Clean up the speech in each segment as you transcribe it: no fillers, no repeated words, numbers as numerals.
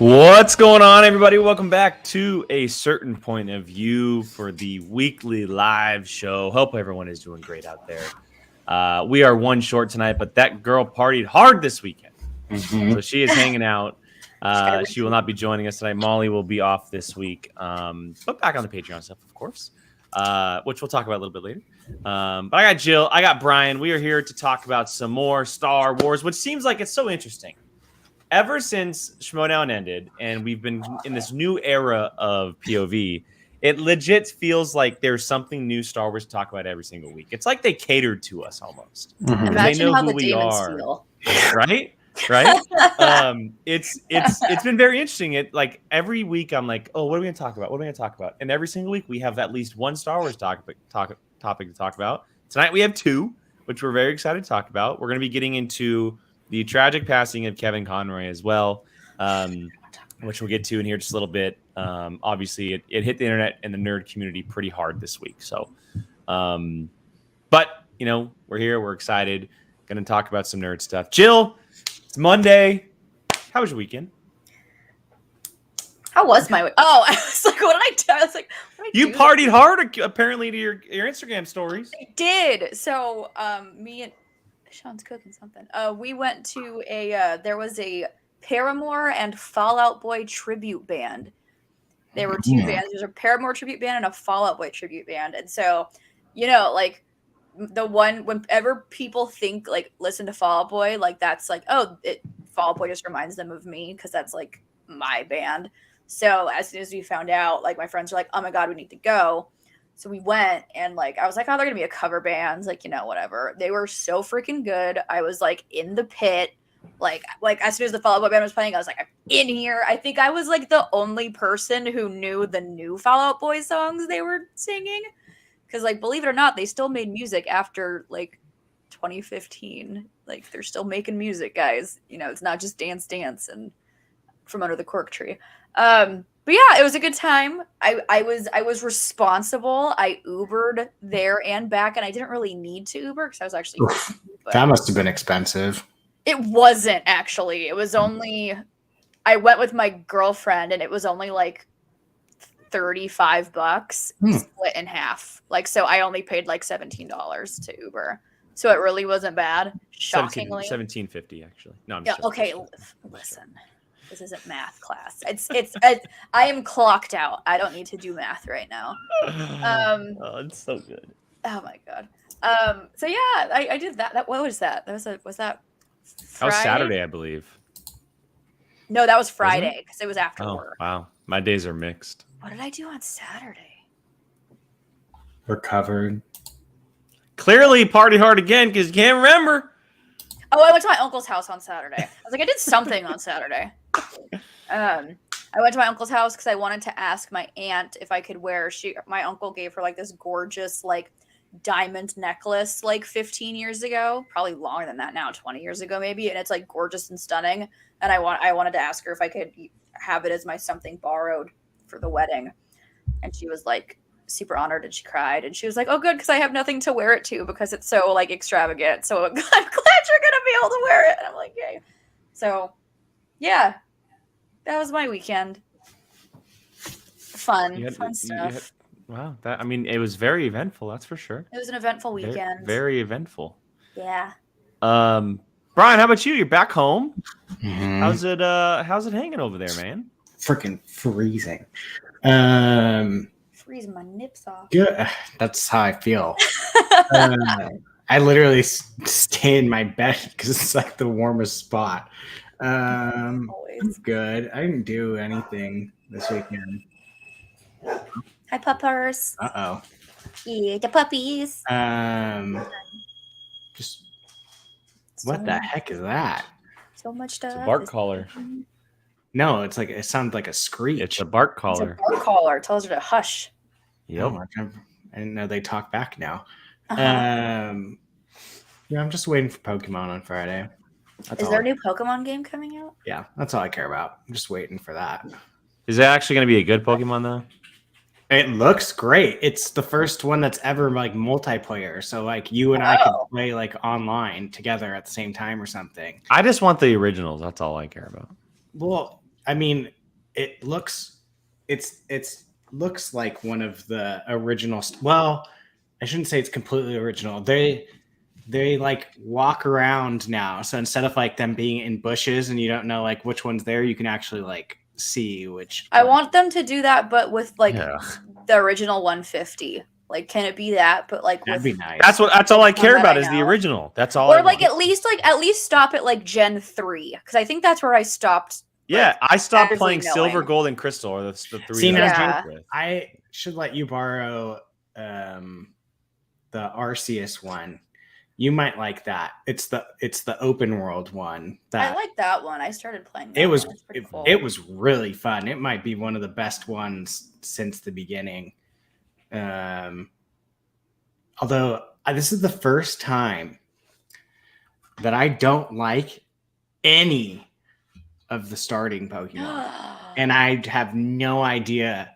What's going on, everybody? Welcome back to A Certain Point of View for the weekly live show. Hope everyone is doing great out there. We are one short tonight, but that girl partied hard this weekend. So she is hanging out. She will not be joining us tonight. Molly will be off this week, but back on the Patreon stuff, of course, which we'll talk about a little bit later. But I got Jill, I got Brian. We are here to talk about some more Star Wars, which seems like it's so interesting. Ever since Schmoedown ended, and we've been in this new era of POV, it legit feels like there's something new Star Wars to talk about every single week. It's like they catered to us almost. Imagine they know how who the we demons are, feel. right? It's been very interesting. It like every week I'm like, oh, what are we gonna talk about? What are we gonna talk about? And every single week we have at least one Star Wars topic to talk about. Tonight we have two, which we're very excited to talk about. We're gonna be getting into the tragic passing of Kevin Conroy as well, which we'll get to in here just a little bit. Obviously, it hit the internet and the nerd community pretty hard this week. So, but, you know, we're here. We're excited. Going to talk about some nerd stuff. Jill, it's Monday. How was your weekend? How was my week? Oh, I was like, what did I do? I was like, what did I You do? partied hard, apparently, to your Instagram stories. I did. So, me and Sean's cooking something. We went to there was a Paramore and Fall Out Boy tribute band. There were two bands. There's a Paramore tribute band and a Fall Out Boy tribute band. And so, you know, like the one, whenever people think like listen to Fall Out Boy, like that's like, oh, Fall Out Boy just reminds them of me because that's like my band. So as soon as we found out, like my friends were like, oh my God, we need to go. So we went and like, I was like, oh, they're going to be a cover band. Like, you know, whatever. They were so freaking good. I was like in the pit. Like as soon as the Fall Out Boy band was playing, I was like, I'm in here. I think I was like the only person who knew the new Fall Out Boy songs they were singing. Cause like, believe it or not, they still made music after like 2015. Like they're still making music, guys. You know, it's not just Dance Dance and From Under the Cork Tree. But yeah, it was a good time. I was responsible. I Ubered there and back, and I didn't really need to Uber because I was actually. That must have been expensive. It wasn't actually. It was only. I went with my girlfriend, and it was only like $35 split in half. Like so, I only paid like $17 to Uber, so it really wasn't bad. Shockingly, $17.50 actually. No, I'm yeah. just Okay, listen. This isn't math class. I am clocked out. I don't need to do math right now. Oh, it's so good. Oh my God. So yeah, I did that. What was that? Was that Friday? That was Saturday, I believe. No, that was Friday because it was after Oh, work. wow. My days are mixed. What did I do on Saturday? Recovered. Clearly party hard again because you can't remember. Oh, I went to my uncle's house on Saturday. I was like, I did something on Saturday. I went to my uncle's house because I wanted to ask my aunt if I could wear. My uncle gave her like this gorgeous like diamond necklace like 15 years ago, probably longer than that now, 20 years ago maybe, and it's like gorgeous and stunning. And I wanted to ask her if I could have it as my something borrowed for the wedding, and she was like super honored and she cried and she was like, oh good, because I have nothing to wear it to because it's so like extravagant, so I'm glad you're gonna be able to wear it. And I'm like, yay. So yeah, that was my weekend. Fun stuff. Wow, it was very eventful, that's for sure. It was an eventful weekend. Very eventful. Yeah. Brian, how about you? You're back home. Mm-hmm. How's it hanging over there, man? Freaking freezing. Freezing my nips off. Good. That's how I feel. I literally stay in my bed because it's like the warmest spot. I'm good. I didn't do anything this weekend. Hi, puppers. Uh-oh. Yeah, the puppies. Just what the heck is that? So much stuff. It's a bark collar. No, it's like it sounds like a screech. It's a bark collar. It's a bark collar. It tells her to hush. Yep. Oh, I didn't know they talk back now. Uh-huh. Yeah, I'm just waiting for Pokemon on Friday. Is there a new Pokemon game coming out? Yeah, that's all I care about. I'm just waiting for that. Is it actually going to be a good Pokemon though? It looks great. It's the first one that's ever like multiplayer. So like you and I could play like online together at the same time or something. I just want the originals. That's all I care about. Well, I mean, it looks looks like one of the original. Well, I shouldn't say it's completely original. They like walk around now, so instead of like them being in bushes and you don't know like which one's there, you can actually like see which. I want them to do that, but with like Yeah. the original 150. Like, can it be that? But like, That'd with be nice. That's all I care that about I is the know. original. That's all. Or like at least stop at like Gen 3, because I think that's where I stopped. Yeah, I stopped actively playing knowing. Silver, Gold, and Crystal, or the three. See, that I now, started with. I should let you borrow the Arceus one. You might like that. It's the open world one. I like that one. I started playing. That It was one. It's pretty cool. it was really fun. It might be one of the best ones since the beginning. Although this is the first time that I don't like any of the starting Pokemon, and I have no idea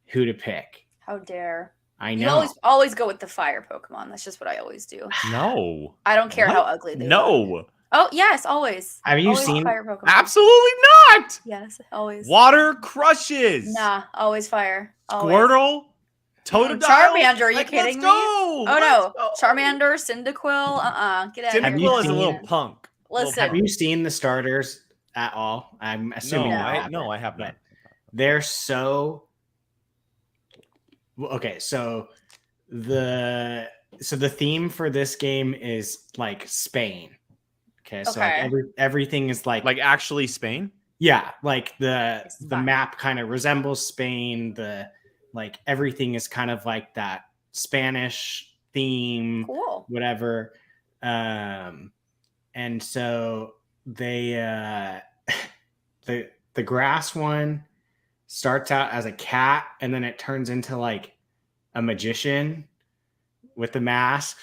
who to pick. How dare! I know. You always go with the fire Pokemon. That's just what I always do. No, I don't care What? how ugly they look. no, Oh yes, always. Have you Always seen? fire Pokemon? absolutely not. Yes, always. Water crushes. Nah, always fire. Always. Squirtle, Totodile. Charmander, are you Like, kidding let's me? go. Oh no, Let's go. Charmander, Cyndaquil, get out of Have here. you Cyndaquil is a seen- little punk. Listen, Have you seen the starters at all? I'm assuming No, you I haven't, have but not. They're so okay. So the theme for this game is like Spain. Okay, so Okay. like everything is like Actually Spain. yeah, like the It's fine. map kind of resembles Spain. The like everything is kind of like that Spanish theme, cool. whatever. And so they the grass one starts out as a cat and then it turns into like a magician with the mask,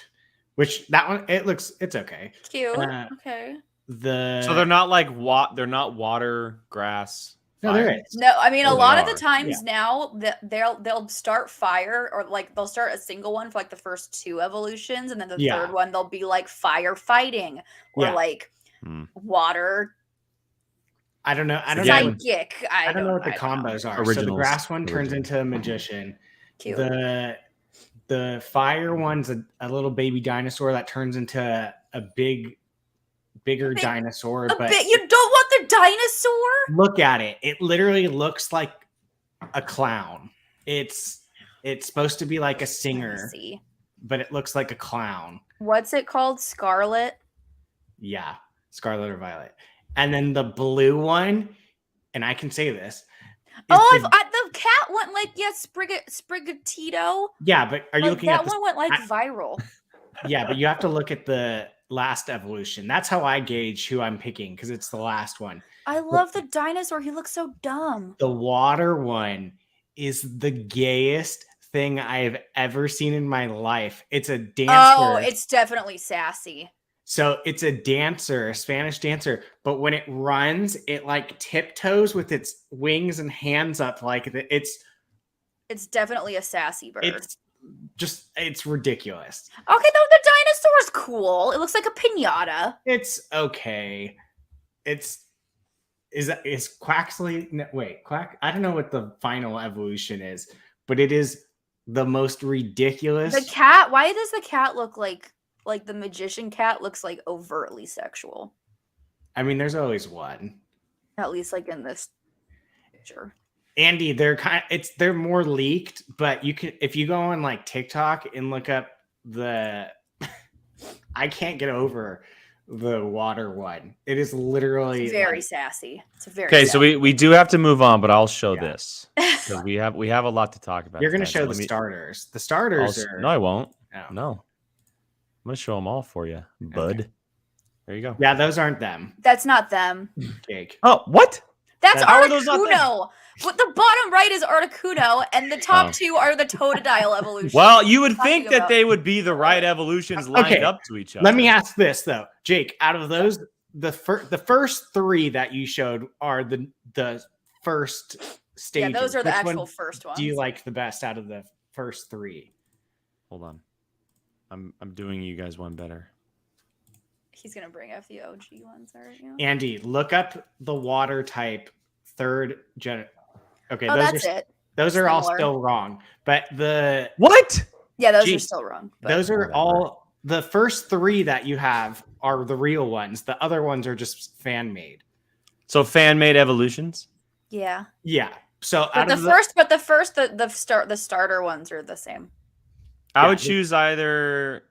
which that one it's okay. Cute. Uh, Okay. So they're not like they're not water, grass. No, fire? there is. No, I mean Oh, a they lot of are. the times now that they'll start fire, or like they'll start a single one for like the first 2 evolutions, and then the Yeah. third one they'll be like fire fighting or Yeah. like Hmm. water I don't know. I don't Yeah. know. psychic. I don't know what the I don't know. combos are. So the Originals. grass one turns Originals. into a magician. Cute. The fire one's a little baby dinosaur that turns into a bigger dinosaur. A But bit, you don't want the dinosaur? look at it. It literally looks like a clown. It's supposed to be like a Let me singer, see. but it looks like a clown. What's it called? Scarlet? Yeah, Scarlet or Violet. And then the blue one, and I can say this. is Oh, the- the cat went like Sprigatito. yeah, but are you Like, looking that at the one went like I- viral. Yeah, but you have to look at the last evolution. That's how I gauge who I'm picking because it's the last one. I love the dinosaur. He looks so dumb. The water one is the gayest thing I've ever seen in my life. It's a dancer. Oh, it's definitely sassy. So it's a dancer, a Spanish dancer, but when it runs, it like tiptoes with its wings and hands up like it's definitely a sassy bird. it's ridiculous. Okay, though the dinosaur's cool. It looks like a piñata. It's okay. Is Quaxley? No, wait, Quack. I don't know what the final evolution is, but it is the most ridiculous. The cat. Why does the cat look like the magician cat looks like overtly sexual? I mean, there's always one. At least like in this picture. Andy, they're more leaked, but you can if you go on like TikTok and look up I can't get over the water one. It is literally It's very sassy. It's very Okay, so we do have to move on, but I'll show Yeah. this because we have a lot to talk about. You're going to tonight, show so the let me- starters. The starters are No, I won't. oh. No, I'm gonna show them all for you, bud. There you go. Yeah, those aren't them. That's not them. Jake. Oh, what? That's How are those not Articuno. What the bottom right is Articuno, and the top 2 are the Totodile evolution. Well, you would Talking think that about- they would be the right evolutions lined Okay, up to each other. Let me ask this though, Jake. Out of those, the first 3 that you showed are the first stages. Yeah, those are the Which actual one first ones. do you like the best out of the first 3? Hold on. I'm doing you guys one better. He's gonna bring up the OG ones, aren't you? Andy, look up the water type third Jedi. Okay, Oh, that's it. Those are all Similar. still wrong. But the What? Yeah, those are still wrong. But those are Whatever. all the first 3 that you have are the real ones. The other ones are just fan made. So fan-made evolutions? yeah. Yeah. So But the starter ones are the same. I Yeah, would choose either.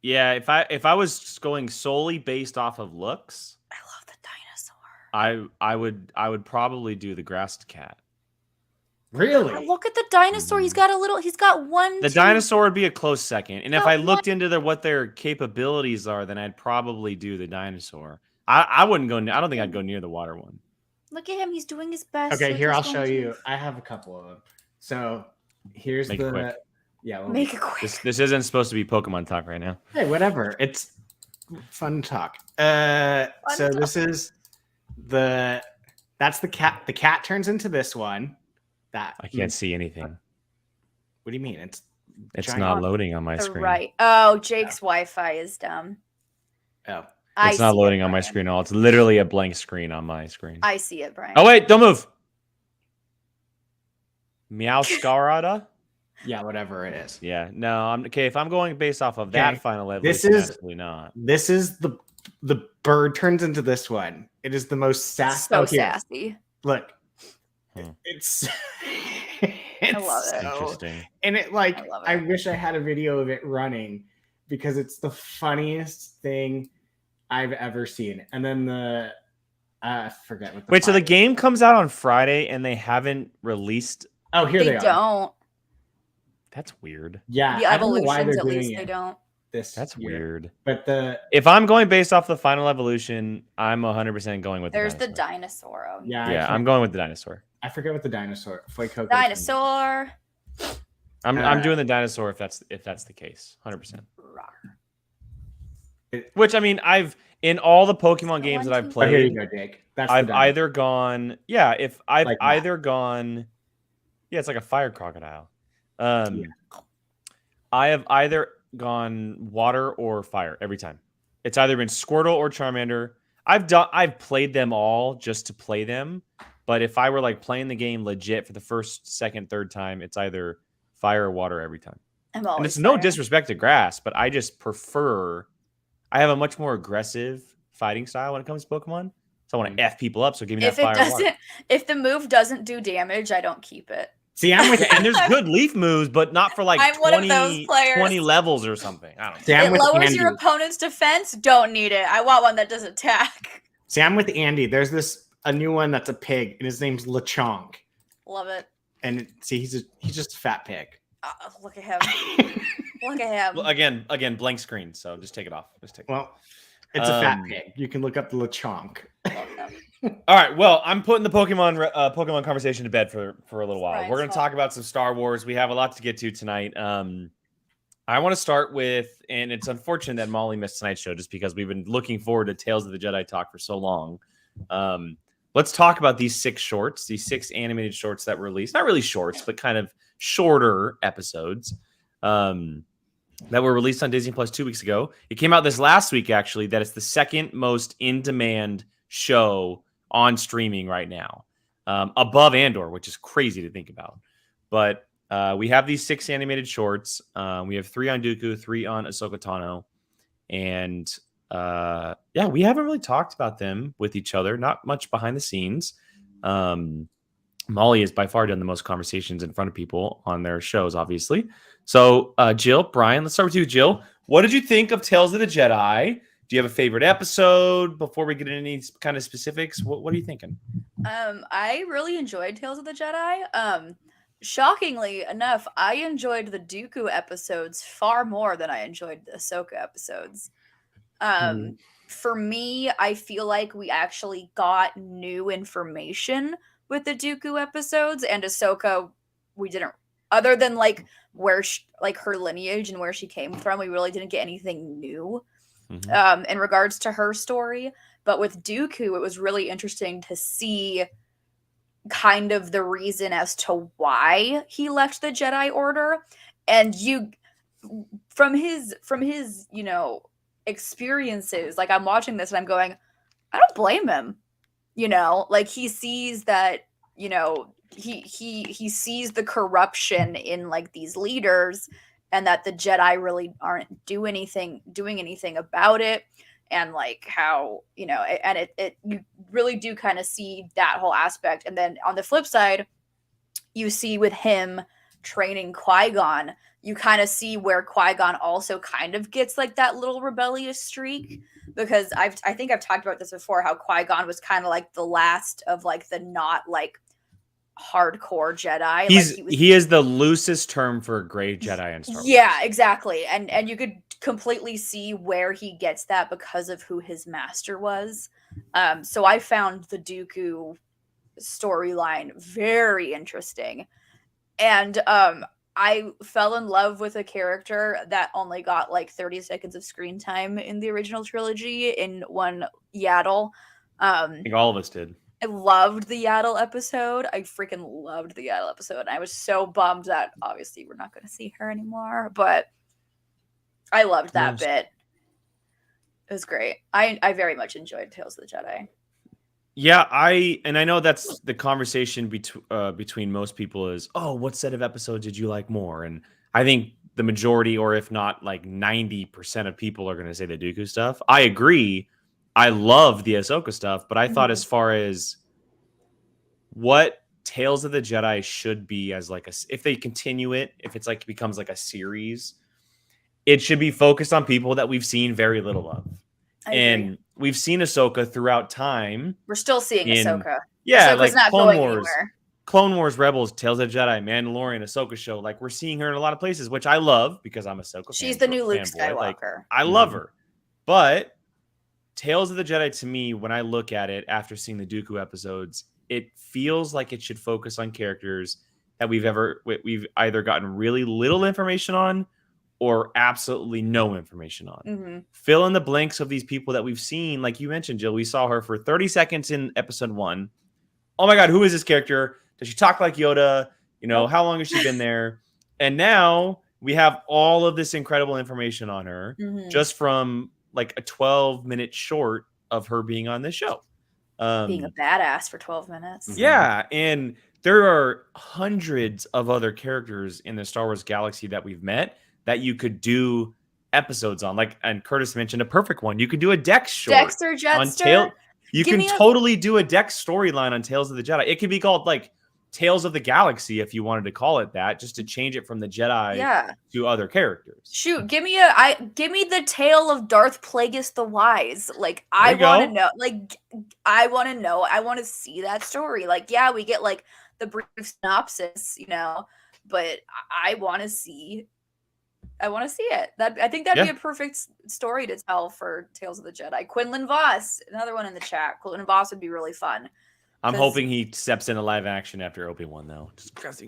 Yeah, if I was going solely based off of looks, I love the dinosaur. I would probably do the grassed cat. really? Look at the dinosaur. He's got one. The two- dinosaur would be a close second, and if got I looked into what their capabilities are, then I'd probably do the dinosaur. I wouldn't go. I don't think I'd go near the water one. Look at him. He's doing his best. Okay, with here his I'll show 1, 2. you. I have a couple of them. So here's Make it the quick. yeah. Well, Make it quick. This isn't supposed to be Pokemon talk right now. hey, whatever. It's fun talk. So this is that's the cat. The cat turns into this one. That I can't see anything. What do you mean? It's It's giant. not loading on my The screen. right. Oh, Jake's Wi-Fi is dumb. Oh, It's not see loading it, on my Brian. screen at all. It's literally a blank screen on my screen. I see it, Brian. Oh wait, don't move. Meowscarada? yeah. Whatever it is. Yeah, no, I'm okay. If I'm going based off of Okay, that final level, this it's is- absolutely not. This is the bird turns into this one. It is the most sassy. So sassy. Look, Hmm. it's. I love it. Interesting. And it like I love I it. wish I had a video of it running because it's the funniest thing I've ever seen. And then I forget what the Wait, so the final- game comes out on Friday and they haven't released? Oh, here they They are. don't. That's weird. Yeah, The I don't know why evolutions, they're at least, doing they it don't. this That's year. weird. But If I'm going based off the final evolution, I'm 100% going with There's the the dinosaur. dinosaur. Oh, yeah, I'm going with the dinosaur. I forget what the dinosaur. Fuecoco. Dinosaur. I'm doing the dinosaur if that's the case, 100%. Rawr. Which I mean, I've in all the Pokemon The games that 1, I've 2, Oh, here you played, go, Jake. That's the I've dinosaur. either gone, yeah. If I've Like that. either gone, yeah, it's like a fire crocodile. I have either gone water or fire every time. It's either been Squirtle or Charmander. I've played them all just to play them, but if I were like playing the game legit for the first, second, third time, it's either fire or water every time. I'm And always it's no fire. disrespect to grass, but I just prefer. I have a much more aggressive fighting style when it comes to Pokemon. So I want to f people up. So give me If that it fire. and water. doesn't, if the move doesn't do damage, I don't keep it. See, I'm with And there's good leaf moves, but not for like I'm one of those 20, players. 20 levels or something. I don't know. See, I'm It with lowers Andy. your opponent's defense. Don't need it. I want one that does attack. See, I'm with Andy. There's a new one that's a pig, and his name's Lechonk. Love it. And see, he's just a fat pig. Look at him. Look at him. Well, again, blank screen. So just take it off. Just take it off. Well, it's a fat Um, pig. You can look up the Lechonk. Love him. All right. Well, I'm putting the Pokemon conversation to bed for a little while. Right, We're going to so- talk about some Star Wars. We have a lot to get to tonight. I want to start with, and it's unfortunate that Molly missed tonight's show just because we've been looking forward to Tales of the Jedi talk for so long. Let's talk about these 6 shorts, these 6 animated shorts that were released. Not really shorts, but kind of shorter episodes that were released on Disney Plus 2 weeks ago. It came out this last week, actually, that it's the second most in-demand show on streaming right now, above Andor, which is crazy to think about. But we have these 6 animated shorts. We have 3 on Dooku, 3 on Ahsoka Tano, and yeah, we haven't really talked about them with each other. Not much behind the scenes. Molly has by far done the most conversations in front of people on their shows, obviously. So, Jill, Brian, let's start with you, Jill. What did you think of Tales of the Jedi? Do you have a favorite episode? Before we get into any kind of specifics, what are you thinking? I really enjoyed Tales of the Jedi. Shockingly enough, I enjoyed the Dooku episodes far more than I enjoyed the Ahsoka episodes. For me, I feel like we actually got new information with the Dooku episodes, and Ahsoka, we didn't, other than like where like her lineage and where she came from, we really didn't get anything new in regards to her story. But with Dooku, it was really interesting to see kind of the reason as to why he left the Jedi Order, and you from his experiences, like I'm watching this and I'm going, I don't blame him. You know, like he sees that, you know, he sees the corruption in like these leaders, and that the Jedi really aren't doing anything about it. And like how, you know, and it you really do kind of see that whole aspect. And then on the flip side, you see with him training Qui-Gon, you kind of see where Qui-Gon also kind of gets like that little rebellious streak, because I think I've talked about this before, how Qui-Gon was kind of like the last of like the not like hardcore Jedi. He is the loosest term for a gray Jedi in Star Wars. Yeah, exactly. And you could completely see where he gets that because of who his master was. So I found the Dooku storyline very interesting. And I fell in love with a character that only got like 30 seconds of screen time in the original trilogy in one Yaddle. I think all of us did. I loved the Yaddle episode. I freaking loved the Yaddle episode. I was so bummed that obviously we're not going to see her anymore, but I loved that bit. It was great. I very much enjoyed Tales of the Jedi. Yeah, I know that's the conversation between most people is, oh, what set of episodes did you like more? And I think the majority, or if not like 90% of people, are going to say the Dooku stuff. I agree. I love the Ahsoka stuff, but I thought as far as what Tales of the Jedi should be as like if they continue it, if it's like becomes like a series, it should be focused on people that we've seen very little of. And we've seen Ahsoka throughout time. We're still seeing Ahsoka. Yeah, Ahsoka's like not Clone going Wars, anywhere. Clone Wars, Rebels, Tales of the Jedi, Mandalorian, Ahsoka show. Like we're seeing her in a lot of places, which I love because I'm Ahsoka. She's the new Luke Skywalker. Like, I love her. But Tales of the Jedi, to me, when I look at it after seeing the Dooku episodes, it feels like it should focus on characters that we've either gotten really little information on or absolutely no information on. Fill in the blanks of these people that we've seen. Like you mentioned, Jill, we saw her for 30 seconds in episode 1. Oh my God, who is this character? Does she talk like Yoda? You know, how long has she been there? And now we have all of this incredible information on her just from like a 12-minute short of her being on this show. Being a badass for 12 minutes. Yeah, and there are hundreds of other characters in the Star Wars galaxy that we've met that you could do episodes on. Like, and Curtis mentioned a perfect one. You could do a Dex short. Dexter Jetster. You can totally do a Dex storyline on Tales of the Jedi. It could be called like Tales of the Galaxy if you wanted to call it that, just to change it from the Jedi to other characters. Shoot, give me the tale of Darth Plagueis the Wise. Like I want to know. Like I want to know. I want to see that story. Like yeah, we get like the brief synopsis, you know, but I want to see. I want to see it. I think that'd be a perfect story to tell for Tales of the Jedi. Quinlan Voss, another one in the chat. Quinlan Voss would be really fun. I'm hoping he steps into live action after Obi-Wan, though.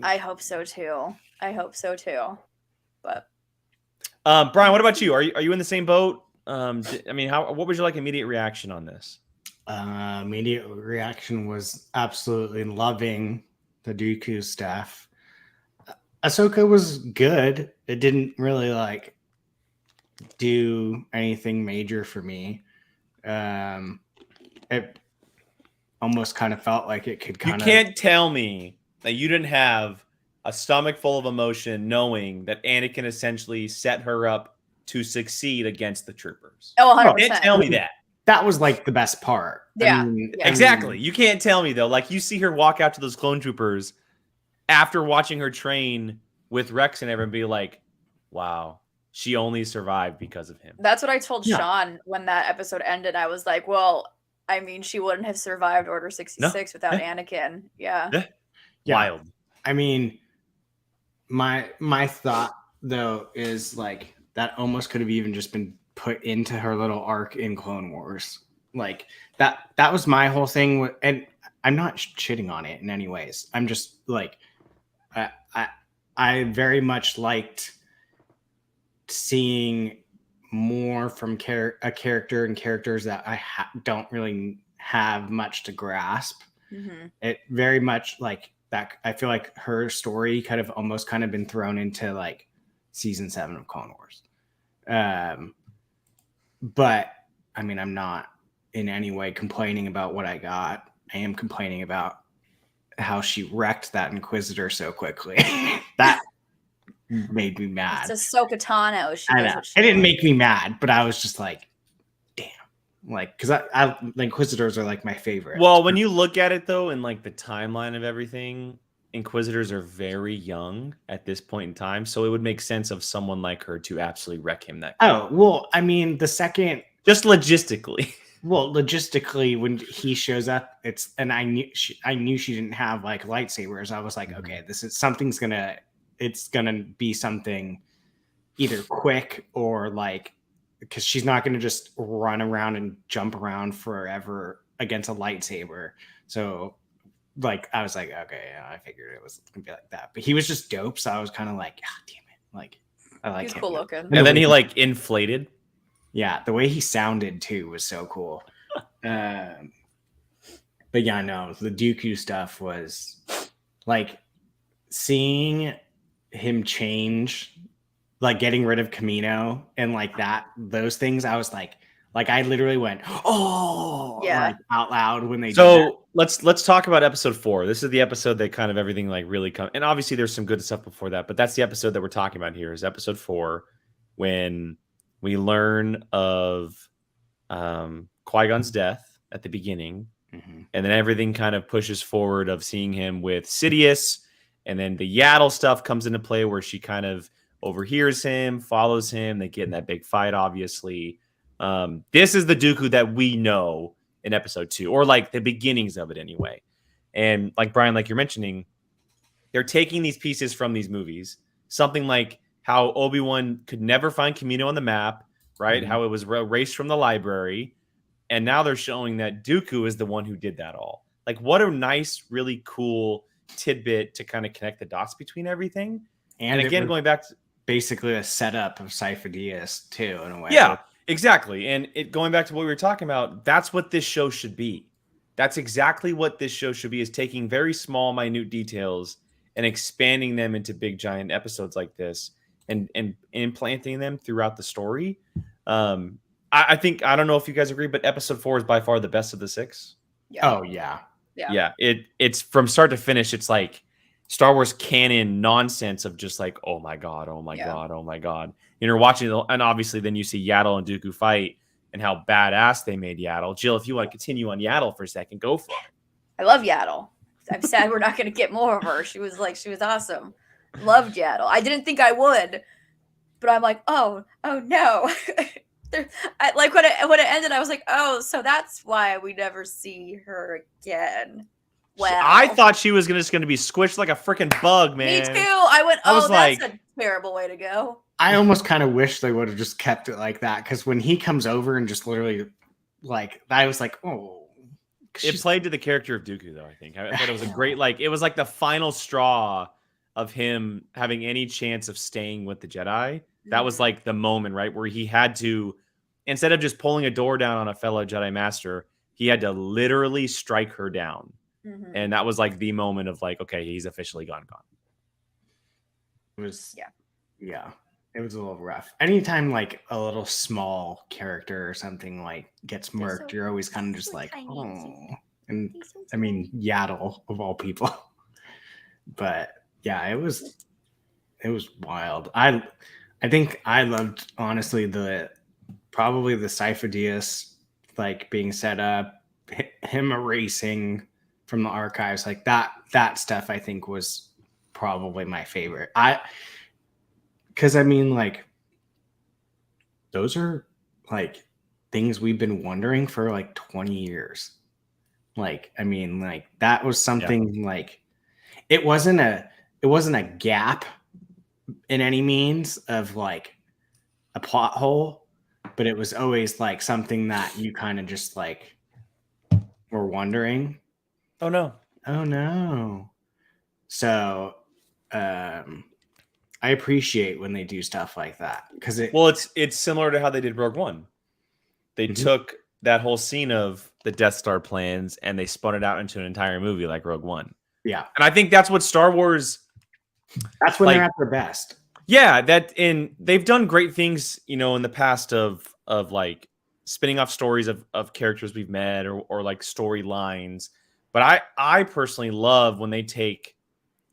I hope so too. But Brian, what about you? Are you in the same boat? I mean, what was your like immediate reaction on this? Immediate reaction was absolutely loving the Dooku stuff. Ahsoka was good. It didn't really like do anything major for me. It almost kind of felt like it could kind of... You can't tell me that you didn't have a stomach full of emotion knowing that Anakin essentially set her up to succeed against the troopers. Oh, 100%. You can't tell me that. That was like the best part. Yeah. Exactly. You can't tell me though. Like you see her walk out to those clone troopers after watching her train with Rex and everyone, be like, wow, she only survived because of him. That's what I told Sean when that episode ended. I was like, well, I mean, she wouldn't have survived Order 66 without Anakin. Yeah. Wild. I mean, my thought though is like that almost could have even just been put into her little arc in Clone Wars. Like that was my whole thing. And I'm not shitting on it in any ways. I'm just like, I very much liked seeing more from a character and characters that I don't really have much to grasp. It very much like that. I feel like her story kind of been thrown into like season 7 of Clone Wars. But I mean, I'm not in any way complaining about what I got. I am complaining about how she wrecked that Inquisitor so quickly. That made me mad. It's Ahsoka Tano. She I does know. what she It didn't wants. make me mad, but I was just like, damn. Like, because the Inquisitors are like my favorite. Well, when you look at it though, in like the timeline of everything, Inquisitors are very young at this point in time, so it would make sense of someone like her to absolutely wreck him that quick. Oh, well, I mean, the second, just logistically. Well, logistically, when he shows up, and I knew she didn't have like lightsabers. I was like, okay, this is it's gonna be something either quick or like, because she's not gonna just run around and jump around forever against a lightsaber. So, like, I was like, okay, yeah, I figured it was gonna be like that. But he was just dope, so I was kind of like, ah, damn it, like, I like He's him. cool looking. And then he like inflated. Yeah, the way he sounded too was so cool. But yeah, no, the Dooku stuff was like seeing him change, like getting rid of Camino and like that, those things. I was like I literally went, oh, Yeah, like out loud when they did So let's talk about episode 4. This is the episode that kind of everything like really comes. And obviously there's some good stuff before that, but that's the episode that we're talking about here is episode 4, when we learn of Qui-Gon's death at the beginning. Mm-hmm. And then everything kind of pushes forward of seeing him with Sidious. And then the Yaddle stuff comes into play where she kind of overhears him, follows him. They get in that big fight, obviously. This is the Dooku that we know in episode 2, or like the beginnings of it anyway. And like Brian, like you're mentioning, they're taking these pieces from these movies. Something like how Obi-Wan could never find Camino on the map, right? Mm-hmm. How it was erased from the library. And now they're showing that Dooku is the one who did that all. Like, what a nice, really cool tidbit to kind of connect the dots between everything. And again, going back to basically a setup of Cypher Diaz too, in a way. Yeah, exactly. And going back to what we were talking about, that's what this show should be. That's exactly what this show should be, is taking very small, minute details and expanding them into big, giant episodes like this and implanting them throughout the story. I think, I don't know if you guys agree, but episode 4 is by far the best of the 6. Yeah. Oh yeah. Yeah. It's from start to finish. It's like Star Wars canon nonsense of just like, oh my God, oh my God, oh my God. You're watching, and obviously then you see Yaddle and Dooku fight and how badass they made Yaddle. Jill, if you want to continue on Yaddle for a second, go for it. I love Yaddle. I'm sad we're not going to get more of her. She was awesome. Loved Yaddle. I didn't think I would, but I'm like, oh no. Like when it ended, I was like, oh, so that's why we never see her again. Wow. I thought she was just going to be squished like a freaking bug, man. Me too. I went, oh, that's like, a terrible way to go. I almost kind of wish they would have just kept it like that, because when he comes over and just literally, like, I was like, oh. It played to the character of Dooku, though, I think. I thought it was a great, like, it was like the final straw of him having any chance of staying with the Jedi. That was like the moment, right, where he had to, instead of just pulling a door down on a fellow Jedi Master, he had to literally strike her down. Mm-hmm. And that was like the moment of like, okay, he's officially gone. It was, yeah. It was a little rough. Anytime like a little small character or something like gets murked, you're always kind of just like, oh. And I mean, Yaddle of all people. But yeah, it was wild. I think I loved, honestly, probably the Cypher Diaz like being set up, him erasing from the archives, like that stuff I think was probably my favorite. Because I mean, like, those are like things we've been wondering for like 20 years. Like, I mean, like, that was something like, it wasn't a gap in any means of like a plot hole, but it was always like something that you kind of just like were wondering. Oh no. So, I appreciate when they do stuff like that, because it's similar to how they did Rogue One. They took that whole scene of the Death Star plans and they spun it out into an entire movie like Rogue One. Yeah, and I think that's what Star Wars. That's when they're at their best. Yeah, they've done great things, in the past of like spinning off stories of characters we've met or like storylines. But I personally love when they take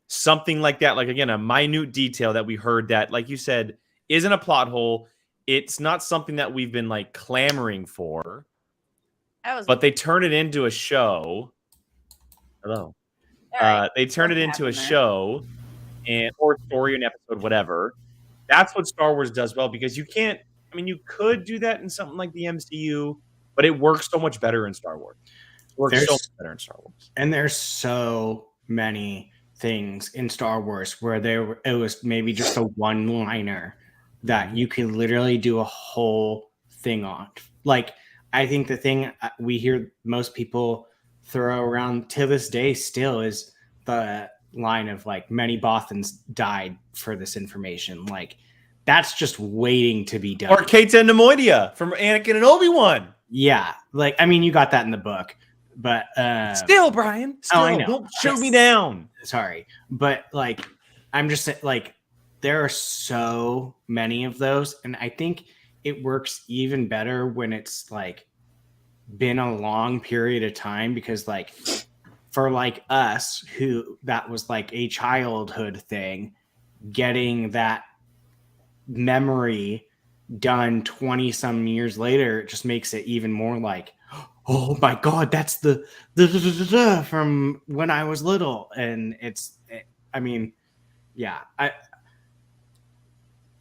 something like that, like again, a minute detail that we heard that, like you said, isn't a plot hole. It's not something that we've been like clamoring for, but they turn it into a show. Hello. Right. They turn it into a show or story, an episode, whatever. That's what Star Wars does well, because you can't. I mean, you could do that in something like the MCU, but it works so much better in Star Wars. It works so much better in Star Wars. And there's so many things in Star Wars where it was maybe just a one-liner that you can literally do a whole thing on. Like, I think the thing we hear most people throw around to this day still is the line of like, many Bothans died for this information. Like, that's just waiting to be done. Or Keita and Nemoidia from Anakin and Obi-Wan. Yeah, like, I mean, you got that in the book, but still, Brian, still, I know. Don't shoot me down. Sorry, but like, I'm just like, there are so many of those, and I think it works even better when it's like been a long period of time, because like for like us, who that was like a childhood thing, getting that memory done 20 some years later, it just makes it even more like, oh my god, that's the from when I was little. And I mean, yeah,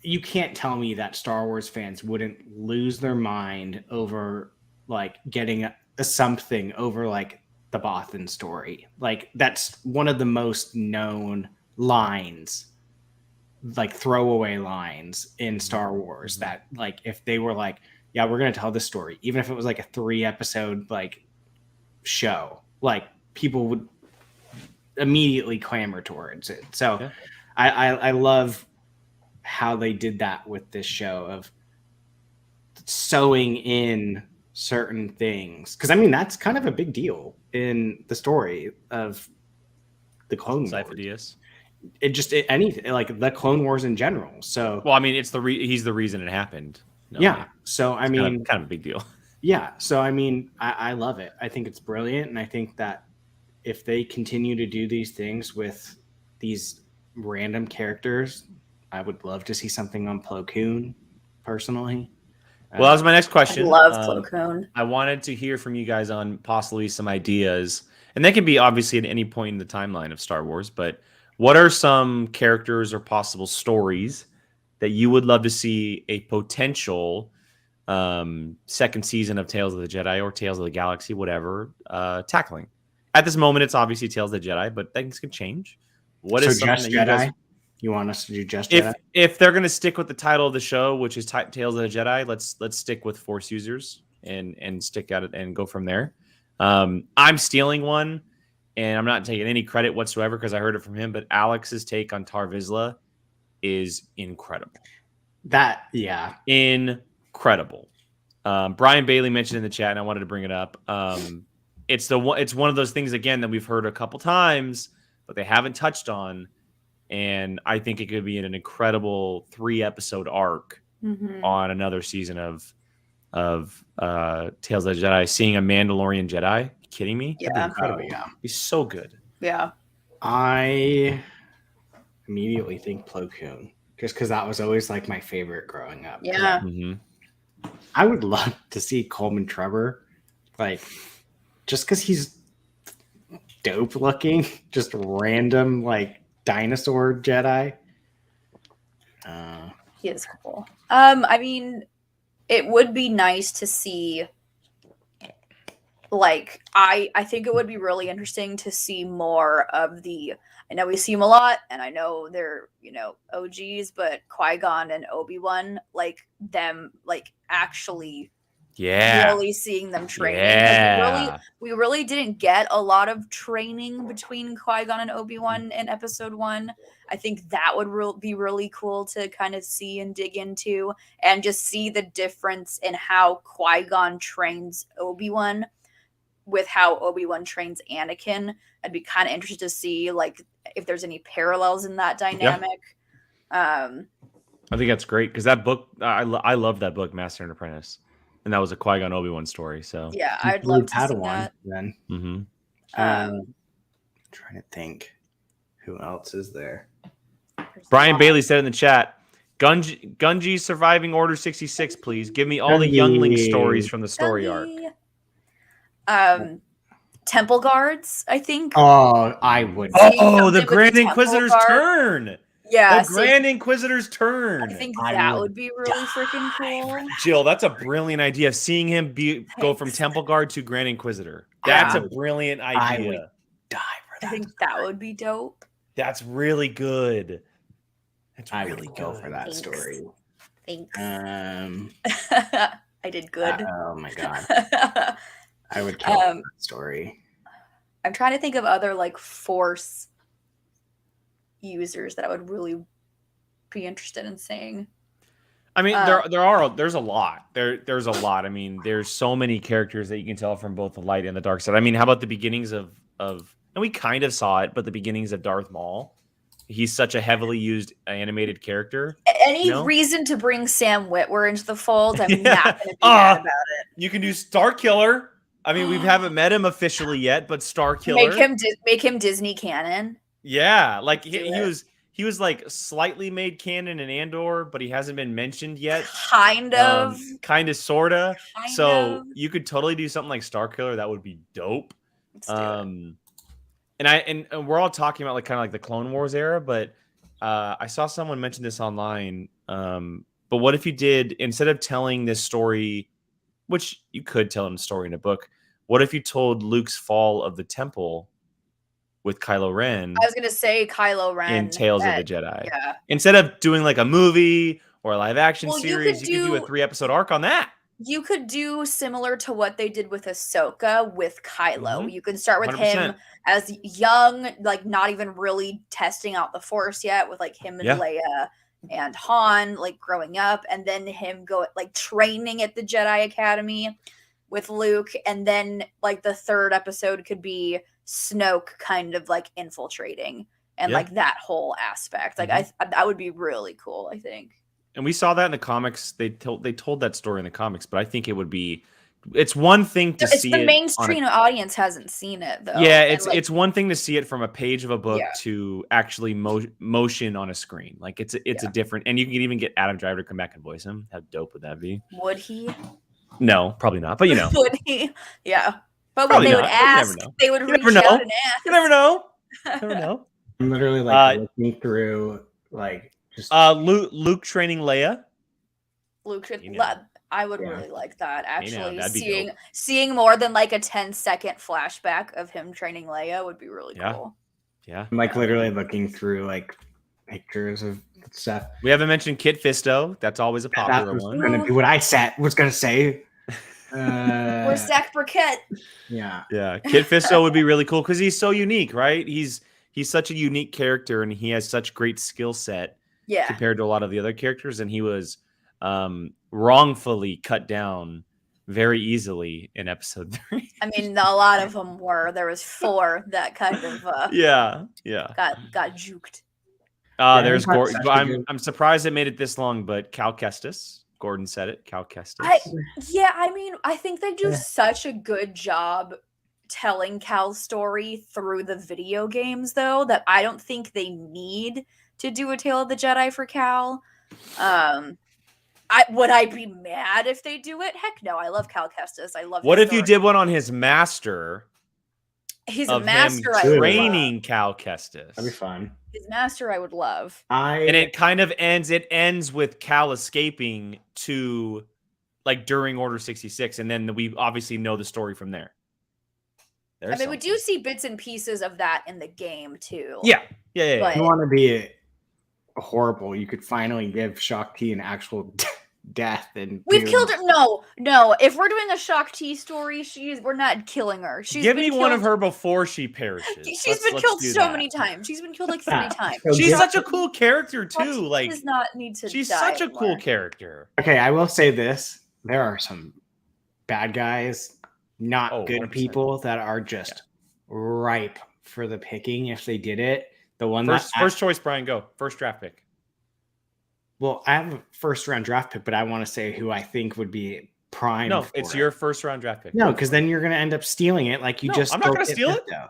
you can't tell me that Star Wars fans wouldn't lose their mind over like getting something over like the Bothan story. Like, that's one of the most known lines, like throwaway lines in Star Wars, that like, if they were like, yeah, we're going to tell this story, even if it was like a 3-episode like show, like people would immediately clamor towards it. So yeah. I love how they did that with this show of sewing in certain things. Cause I mean, that's kind of a big deal in the story of the Clone Wars. Anything like the Clone Wars in general. So, well, I mean, it's he's the reason it happened. No, yeah. So, I mean, kind of a big deal. Yeah. So, I mean, I love it. I think it's brilliant. And I think that if they continue to do these things with these random characters, I would love to see something on Plo Koon, personally. Well, that was my next question. I love Plo Koon. I wanted to hear from you guys on possibly some ideas, and they can be obviously at any point in the timeline of Star Wars, but what are some characters or possible stories that you would love to see a potential second season of Tales of the Jedi or Tales of the Galaxy, whatever, tackling? At this moment, it's obviously Tales of the Jedi, but things could change. What is just Jedi? You want us to do just Jedi? If they're going to stick with the title of the show, which is Tales of the Jedi, let's stick with Force users and stick at it and go from there. I'm stealing one, and I'm not taking any credit whatsoever because I heard it from him. But Alex's take on Tar Vizsla is incredible. Incredible. Brian Bailey mentioned in the chat, and I wanted to bring it up. It's one of those things again that we've heard a couple times, but they haven't touched on. And I think it could be an incredible 3-episode arc on another season of Tales of the Jedi. Seeing a Mandalorian Jedi, are you kidding me? Yeah, that'd be incredible. Yeah, he's so good. Yeah, I immediately think Plo Koon, just because that was always like my favorite growing up. Yeah, I would love to see Coleman Trevor, like, just because he's dope looking, just random like dinosaur Jedi. He is cool. I mean, it would be nice to see, like, I think it would be really interesting to see more of the, I know we see him a lot, and I know they're, OGs, but Qui-Gon and Obi-Wan, like, them, like, actually really seeing them training. Yeah. We really didn't get a lot of training between Qui-Gon and Obi-Wan in episode 1. I think that would be really cool to kind of see and dig into, and just see the difference in how Qui-Gon trains Obi-Wan with how Obi-Wan trains Anakin. I'd be kind of interested to see like if there's any parallels in that dynamic. I think that's great because that book, I love that book, Master and Apprentice. And that was a Qui-Gon Obi-Wan story. So yeah, I'd love to see that. Then. Trying to think, who else is there? Brian Bailey said in the chat, Gunji surviving Order 66, please. Give me all the youngling stories from the story arc. Temple guards, I think. Oh, I would. Oh, the Grand Inquisitor's turn. Yeah, the Grand Inquisitor's turn. I think that would be really freaking cool. Jill, that's a brilliant idea. Seeing him go from Temple Guard to Grand Inquisitor. That's a brilliant idea. I would die for that. I think that would be dope. That's really good. That's really good. Go for that story. Thanks. I did good. Oh my god. I would kill that story. I'm trying to think of other like Force users that I would really be interested in seeing. I mean, there's a lot. There's a lot. I mean, there's so many characters that you can tell from both the light and the dark side. I mean, how about the beginnings of and we kind of saw it, but the beginnings of Darth Maul. He's such a heavily used animated character. Any reason to bring Sam Witwer into the fold? I'm not going to be mad about it. You can do Star Killer. I mean, we haven't met him officially yet, but Star Killer. Make him Disney canon. Yeah, like he was like slightly made canon in Andor, but he hasn't been mentioned yet. Kind of, sorta. So you could totally do something like Star Killer. That would be dope. And we're all talking about like kind of like the Clone Wars era, but I saw someone mention this online. But what if you did, instead of telling this story, which you could tell in a story in a book, what if you told Luke's fall of the temple with Kylo Ren? I was going to say Kylo Ren in Tales of the Jedi. Yeah. Instead of doing like a movie or a live action series, you could do a 3-episode arc on that. You could do similar to what they did with Ahsoka with Kylo. Mm-hmm. You can start with 100%. him as young, like not even really testing out the Force yet, with like him and Leia and Han like growing up, and then him like training at the Jedi Academy with Luke, and then like the third episode could be Snoke kind of like infiltrating and like that whole aspect. Like that would be really cool, I think. And we saw that in the comics. They told that story in the comics, but I think it would be. It's one thing to see it. The mainstream audience hasn't seen it though. Yeah, it's one thing to see it from a page of a book to actually motion on a screen. Like it's a different. And you can even get Adam Driver to come back and voice him. How dope would that be? Would he? No, probably not. But you know, would he? Yeah, but when they would ask, they would reach out and ask. You never know. Never know. I'm literally like looking through like. Luke training Leia. I would really like that. Actually, seeing more than like a 10-second flashback of him training Leia would be really cool. Yeah, I'm like literally looking through like pictures of stuff. We haven't mentioned Kit Fisto. That's always a popular one. Going to be what I was going to say. Or Zach Burkett. Yeah. Kit Fisto would be really cool because he's so unique, right? He's such a unique character and he has such great skill set. Yeah. Compared to a lot of the other characters, and he was wrongfully cut down very easily in episode 3. I mean, a lot of them were. There was 4 that kind of got juked. There's Gordon. I'm surprised it made it this long, but Cal Kestis. Gordon said it. Cal Kestis. I mean, I think they do such a good job telling Cal's story through the video games, though, that I don't think they need to do a Tale of the Jedi for Cal. Would I be mad if they do it? Heck no. I love Cal Kestis. I love. What if you did one on his master? He's a master. Training Cal Kestis. That'd be fun. His master, I would love. And it kind of ends. It ends with Cal escaping to, like, during Order 66, and then we obviously know the story from there. I mean, we do see bits and pieces of that in the game too. Yeah. But you want to be horrible, you could finally give Shaak Ti an actual death, and we've killed her. No. If we're doing a Shaak Ti story, we're not killing her. Give me one of her before she perishes. She's been killed so many times. She's been killed like 3 times. She's such a cool character too. Like, does not need to. She's such a cool character. Okay, I will say this: there are some bad guys, not good 100%. People that are just ripe for the picking if they did it. The one first choice, Brian, go. First draft pick. Well, I have a first round draft pick, but I want to say who I think would be prime. No, it's your first round draft pick. No, because then you're going to end up stealing it like you just. I'm not going to steal it. Though.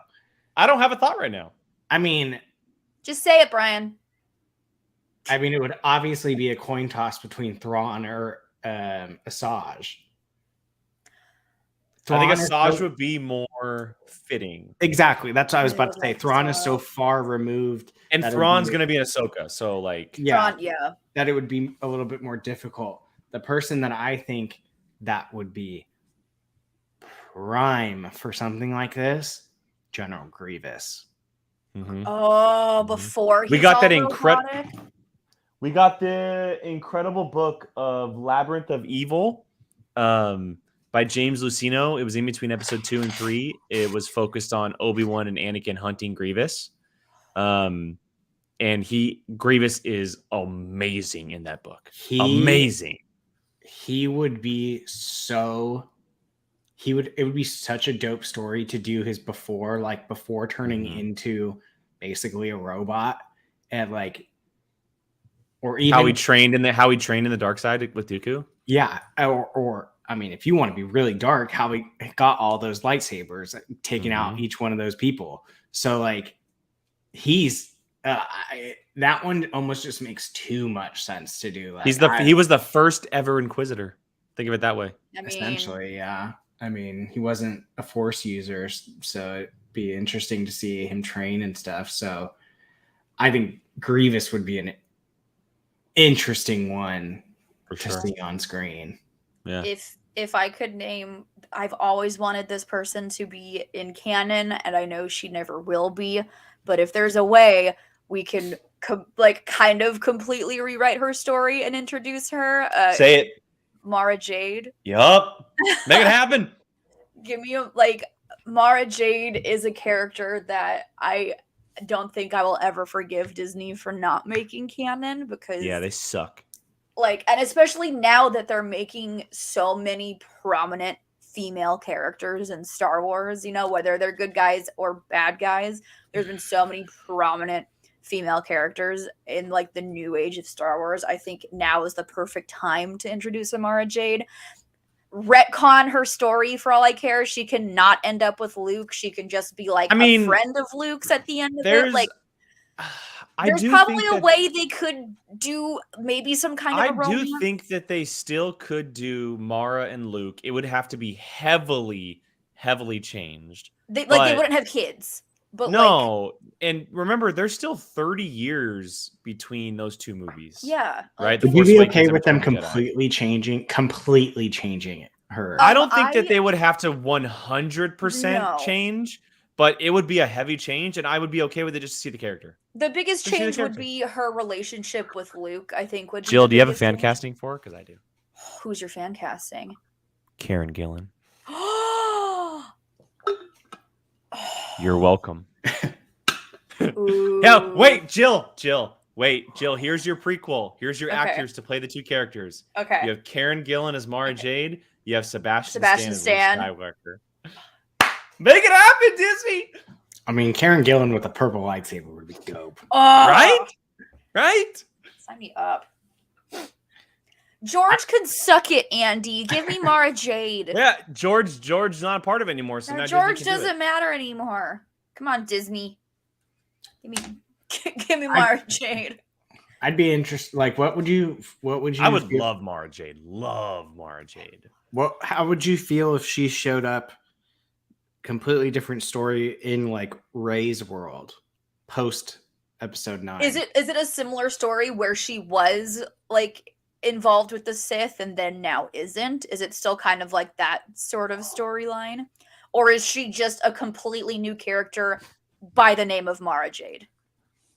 I don't have a thought right now. I mean, just say it, Brian. I mean, it would obviously be a coin toss between Thrawn or Asajj. I think Asajj would be more fitting. Exactly. That's what I was about to say. Thrawn is so far removed. And Thrawn's going to be in Ahsoka. So, like... Yeah. That it would be a little bit more difficult. The person that I think that would be prime for something like this, General Grievous. Mm-hmm. Oh, before we got that incredible... We got the incredible book of Labyrinth of Evil by James Luceno. It was in between episode 2 and 3. It was focused on Obi-Wan and Anakin hunting Grievous. And Grievous is amazing in that book. Amazing. He would be so... it would be such a dope story to do his before turning into basically a robot and like... Or even how he trained in the dark side with Dooku. Yeah, or I mean, if you want to be really dark, how he got all those lightsabers, taking out each one of those people. So like, he's that one almost just makes too much sense to do. Like, he was the first ever Inquisitor. Think of it that way. Essentially, yeah. I mean, he wasn't a Force user, so it'd be interesting to see him train and stuff. So I think Grievous would be an interesting one to see on screen. Yeah. If I could name, I've always wanted this person to be in canon, and I know she never will be. But if there's a way we can kind of completely rewrite her story and introduce her, say it, Mara Jade. Yup, make it happen. Give me Mara Jade is a character that I don't think I will ever forgive Disney for not making canon, because they suck. And especially now that they're making so many prominent female characters in Star Wars, whether they're good guys or bad guys, there's been so many prominent female characters in the new age of Star Wars. I think now is the perfect time to introduce Mara Jade. Retcon her story for all I care. She can not end up with Luke. She can just be a friend of Luke's at the end of it. There's probably a way they could do maybe some kind of a romance. I do think that they still could do Mara and Luke. It would have to be heavily, heavily changed. They wouldn't have kids. But no, and remember, there's still 30 years between those two movies. Yeah. Right? Would you be okay with them completely changing her? I don't think that they would have to 100% change, but it would be a heavy change, and I would be okay with it just to see the character. The biggest change would be her relationship with Luke, I think. Jill, do you have a fan casting for her? Because I do. Who's your fan casting? Karen Gillan. You're welcome. Yeah, wait, Jill. Wait, Jill, here's your prequel. Here's your actors to play the two characters. Okay. You have Karen Gillan as Mara Jade. You have Sebastian Stan as Luke Skywalker. Make it happen, Disney! I mean, Karen Gillan with a purple lightsaber would be dope. Oh! Right? Sign me up. George could suck it, Andy. Give me Mara Jade. Yeah, George's not a part of it anymore. So now George doesn't matter anymore. Come on, Disney. Give me Mara Jade. I'd be interested. What would you? I would love Mara Jade. Love Mara Jade. How would you feel if she showed up? Completely different story in Rey's world, post episode 9. Is it a similar story where she was involved with the Sith and then now isn't? Is it still kind of that sort of storyline, or is she just a completely new character by the name of Mara Jade?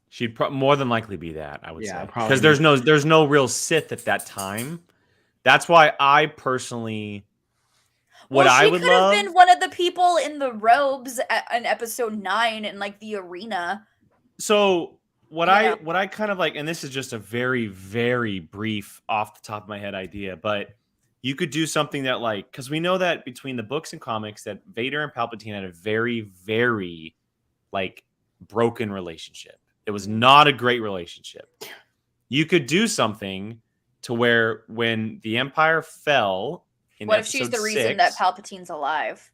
She'd more than likely be that, I would say, because there's no real Sith at that time. That's why I personally, she could have been one of the people in the robes in episode 9 in the arena. So what I kind of and this is just a very, very brief off the top of my head idea, but you could do something that because we know that between the books and comics that Vader and Palpatine had a very, very broken relationship. It was not a great relationship. You could do something to where when the Empire fell in What if she's episode the reason that 6. Palpatine's alive?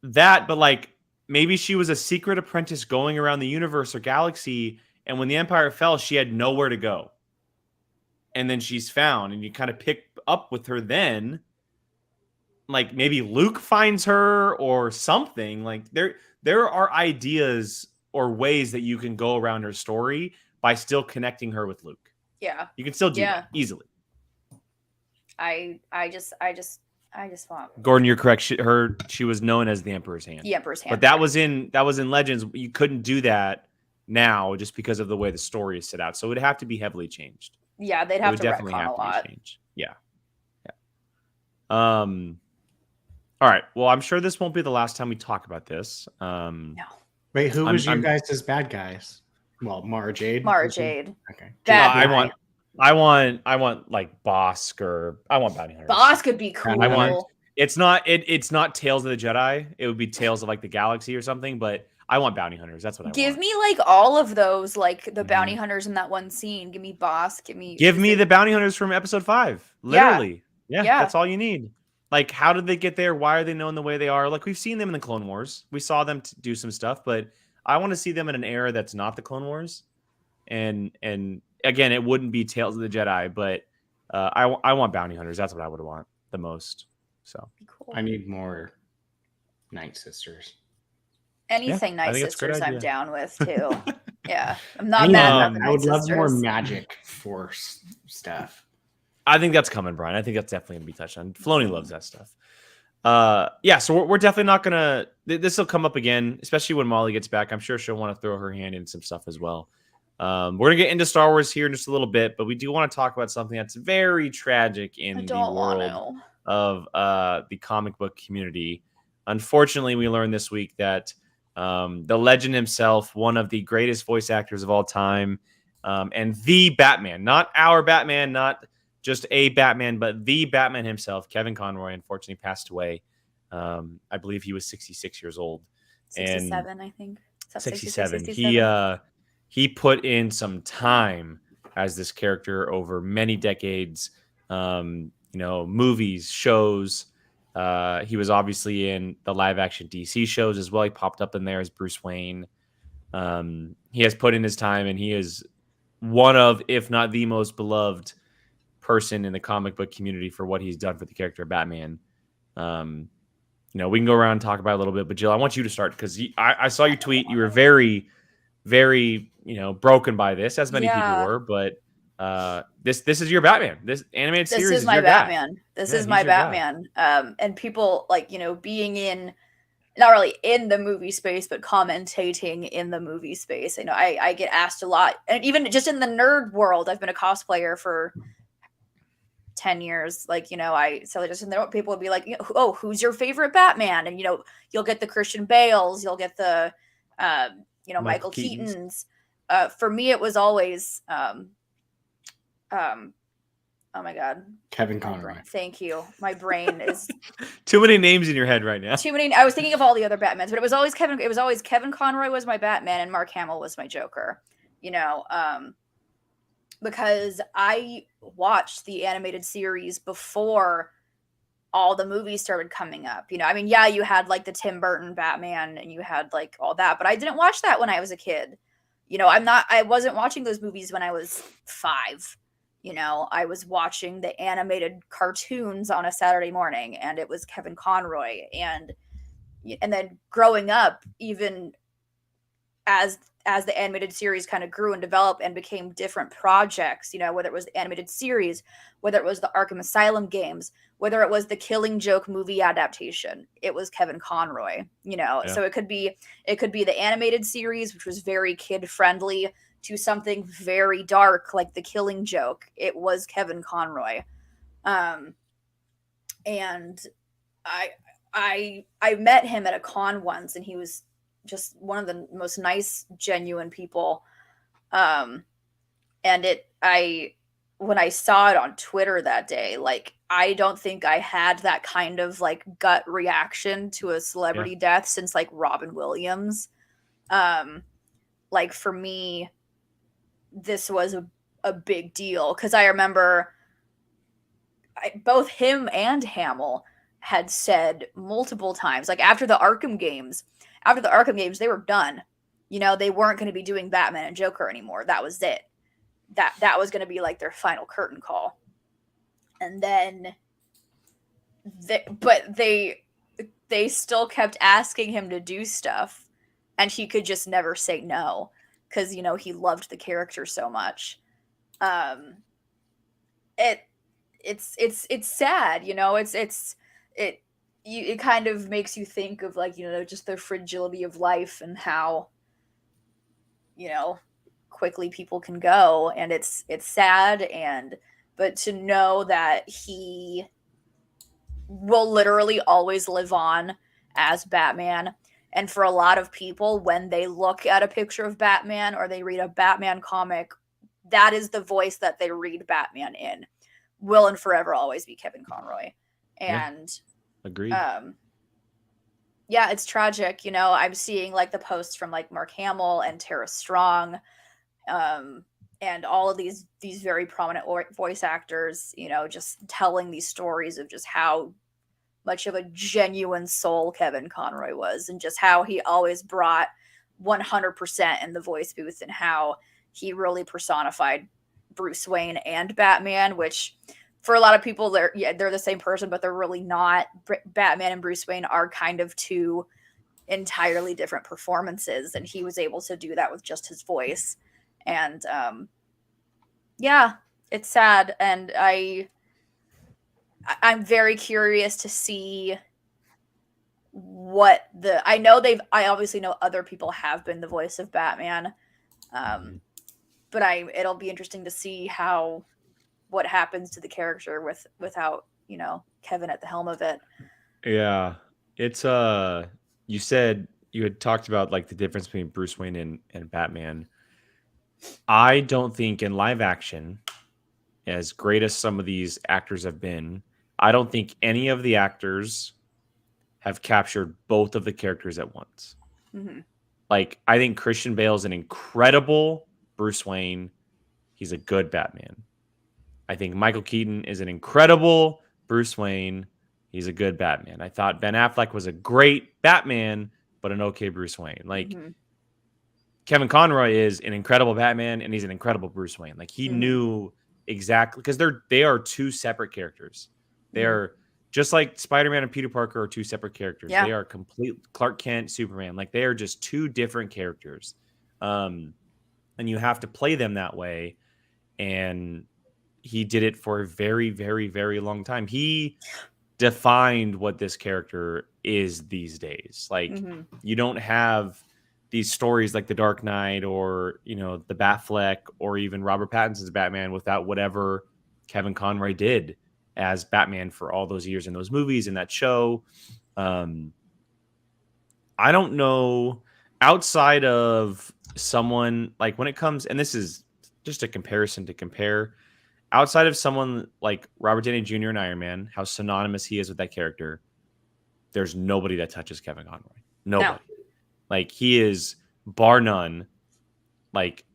That, but like maybe she was a secret apprentice going around the universe or galaxy, and when the Empire fell, she had nowhere to go. And then she's found, and you kind of pick up with her then. Like maybe Luke finds her or something. Like there are ideas or ways that you can go around her story by still connecting her with Luke. Yeah. You can still do that easily. I just want Gordon, you're correct. She was known as the Emperor's Hand. the Emperor's Hand. But that was in Legends. You couldn't do that now just because of the way the story is set out. So it would have to be heavily changed. Yeah, they'd have to definitely retcon have a lot. to be changed. Yeah. All right. Well, I'm sure this won't be the last time we talk about this. No. Wait, who was you guys' bad guys? Well, Mara Jade. Mara Jade. Okay. Bad I want like Bosk, or I want Bounty Hunters. Bosk could be cool. I want. It's not Tales of the Jedi. It would be Tales of like the Galaxy or something. But I want Bounty Hunters. That's what I want. Give me like all of those, like the bounty hunters in that one scene. Give me Bosk. Give me the bounty hunters from episode 5. Literally. Yeah. That's all you need. Like, how did they get there? Why are they known the way they are? Like, we've seen them in the Clone Wars. We saw them do some stuff, but I want to see them in an era that's not the Clone Wars. And again, it wouldn't be Tales of the Jedi, but I want bounty hunters. That's what I would want the most. So cool. I need more Night Sisters. Anything Night Sisters, I'm down with too. Yeah, I'm not mad about the Night Sisters. I would love more Magic Force stuff. I think that's coming, Brian. I think that's definitely going to be touched on. Filoni loves that stuff. So we're definitely not going to... This will come up again, especially when Molly gets back. I'm sure she'll want to throw her hand in some stuff as well. We're going to get into Star Wars here in just a little bit, but we do want to talk about something that's very tragic in the world of the comic book community. Unfortunately, we learned this week that the legend himself, one of the greatest voice actors of all time, and the Batman, not our Batman, not just a Batman, but the Batman himself, Kevin Conroy, unfortunately passed away. I believe he was 66 years old. 67, I think. 67. He put in some time as this character over many decades. Movies, shows. He was obviously in the live action DC shows as well. He popped up in there as Bruce Wayne. He has put in his time, and he is one of, if not the most beloved person in the comic book community for what he's done for the character of Batman. We can go around and talk about it a little bit, but Jill, I want you to start because I saw your tweet. You were very, very, broken by this, as many people were, but this is your Batman. This animated series is my your Batman. guy. This is my Batman. And people being in, not really in the movie space, but commentating in the movie space. I get asked a lot, and even just in the nerd world, I've been a cosplayer for 10 years. Just in there, people would be like, oh, who's your favorite Batman? And you'll get the Christian Bales, you'll get the Michael Keaton's. For me, it was always oh my God, Kevin Conroy. Thank you. My brain is too many names in your head right now. Too many. I was thinking of all the other Batmans, but it was always Kevin Conroy was my Batman and Mark Hamill was my Joker. Because I watched the animated series before all the movies started coming up. You had like the Tim Burton Batman and you had like all that, but I didn't watch that when I was a kid. I wasn't watching those movies when I was 5. I was watching the animated cartoons on a Saturday morning, and it was Kevin Conroy. And then growing up, even as the animated series kind of grew and developed and became different projects, whether it was the animated series, whether it was the Arkham Asylum games, whether it was the Killing Joke movie adaptation, it was Kevin Conroy, So it could be the animated series, which was very kid friendly, to something very dark like the Killing Joke. It was Kevin Conroy. And I met him at a con once, and he was just one of the most nice, genuine people. And when I saw it on Twitter that day, like, I don't think I had that kind of like gut reaction to a celebrity death since like Robin Williams. Like for me, this was a big deal, because I remember both him and Hamill had said multiple times, like after the Arkham games, they were done. You know, they weren't going to be doing Batman and Joker anymore. That was it. That was going to be like their final curtain call. And then, they still kept asking him to do stuff, and he could just never say no because, you know, he loved the character so much. It's sad, you know. It kind of makes you think of, like, you know, just the fragility of life and how, you know, quickly people can go, and it's sad. But to know that he will literally always live on as Batman. And for a lot of people, when they look at a picture of Batman or they read a Batman comic, that is the voice that they read Batman in. Will and forever always be Kevin Conroy. And agreed. Yeah, it's tragic. You know, I'm seeing like the posts from like Mark Hamill and Tara Strong, and all of these very prominent voice actors, you know, just telling these stories of just how much of a genuine soul Kevin Conroy was, and just how he always brought 100% in the voice booth, and how he really personified Bruce Wayne and Batman, which for a lot of people, they're the same person, but they're really not. Batman and Bruce Wayne are kind of two entirely different performances, and he was able to do that with just his voice. And yeah, it's sad, and I'm very curious to see what I obviously know other people have been the voice of Batman, but it'll be interesting to see what happens to the character without, you know, Kevin at the helm of it. Yeah, it's you said you had talked about like the difference between Bruce Wayne and Batman. I don't think in live action, as great as some of these actors have been, I don't think any of the actors have captured both of the characters at once. Mm-hmm. Like, I think Christian Bale is an incredible Bruce Wayne. He's a good Batman. I think Michael Keaton is an incredible Bruce Wayne. He's a good Batman. I thought Ben Affleck was a great Batman, but an okay Bruce Wayne. Like, Kevin Conroy is an incredible Batman, and he's an incredible Bruce Wayne. Like, he knew exactly, because they are two separate characters. They are just like Spider-Man and Peter Parker are two separate characters. Yeah. They are complete Clark Kent, Superman. Like, they are just two different characters. And you have to play them that way. And he did it for a very, very, very long time. He defined what this character is these days. Like, you don't have these stories like The Dark Knight or, you know, the Batfleck or even Robert Pattinson's Batman without whatever Kevin Conroy did as Batman for all those years in those movies and that show. I don't know, outside of someone like, when it comes, and this is just a comparison to compare, outside of someone like Robert Downey Jr. and Iron Man, how synonymous he is with that character, there's nobody that touches Kevin Conroy. Nobody. No. Like, he is bar none. Like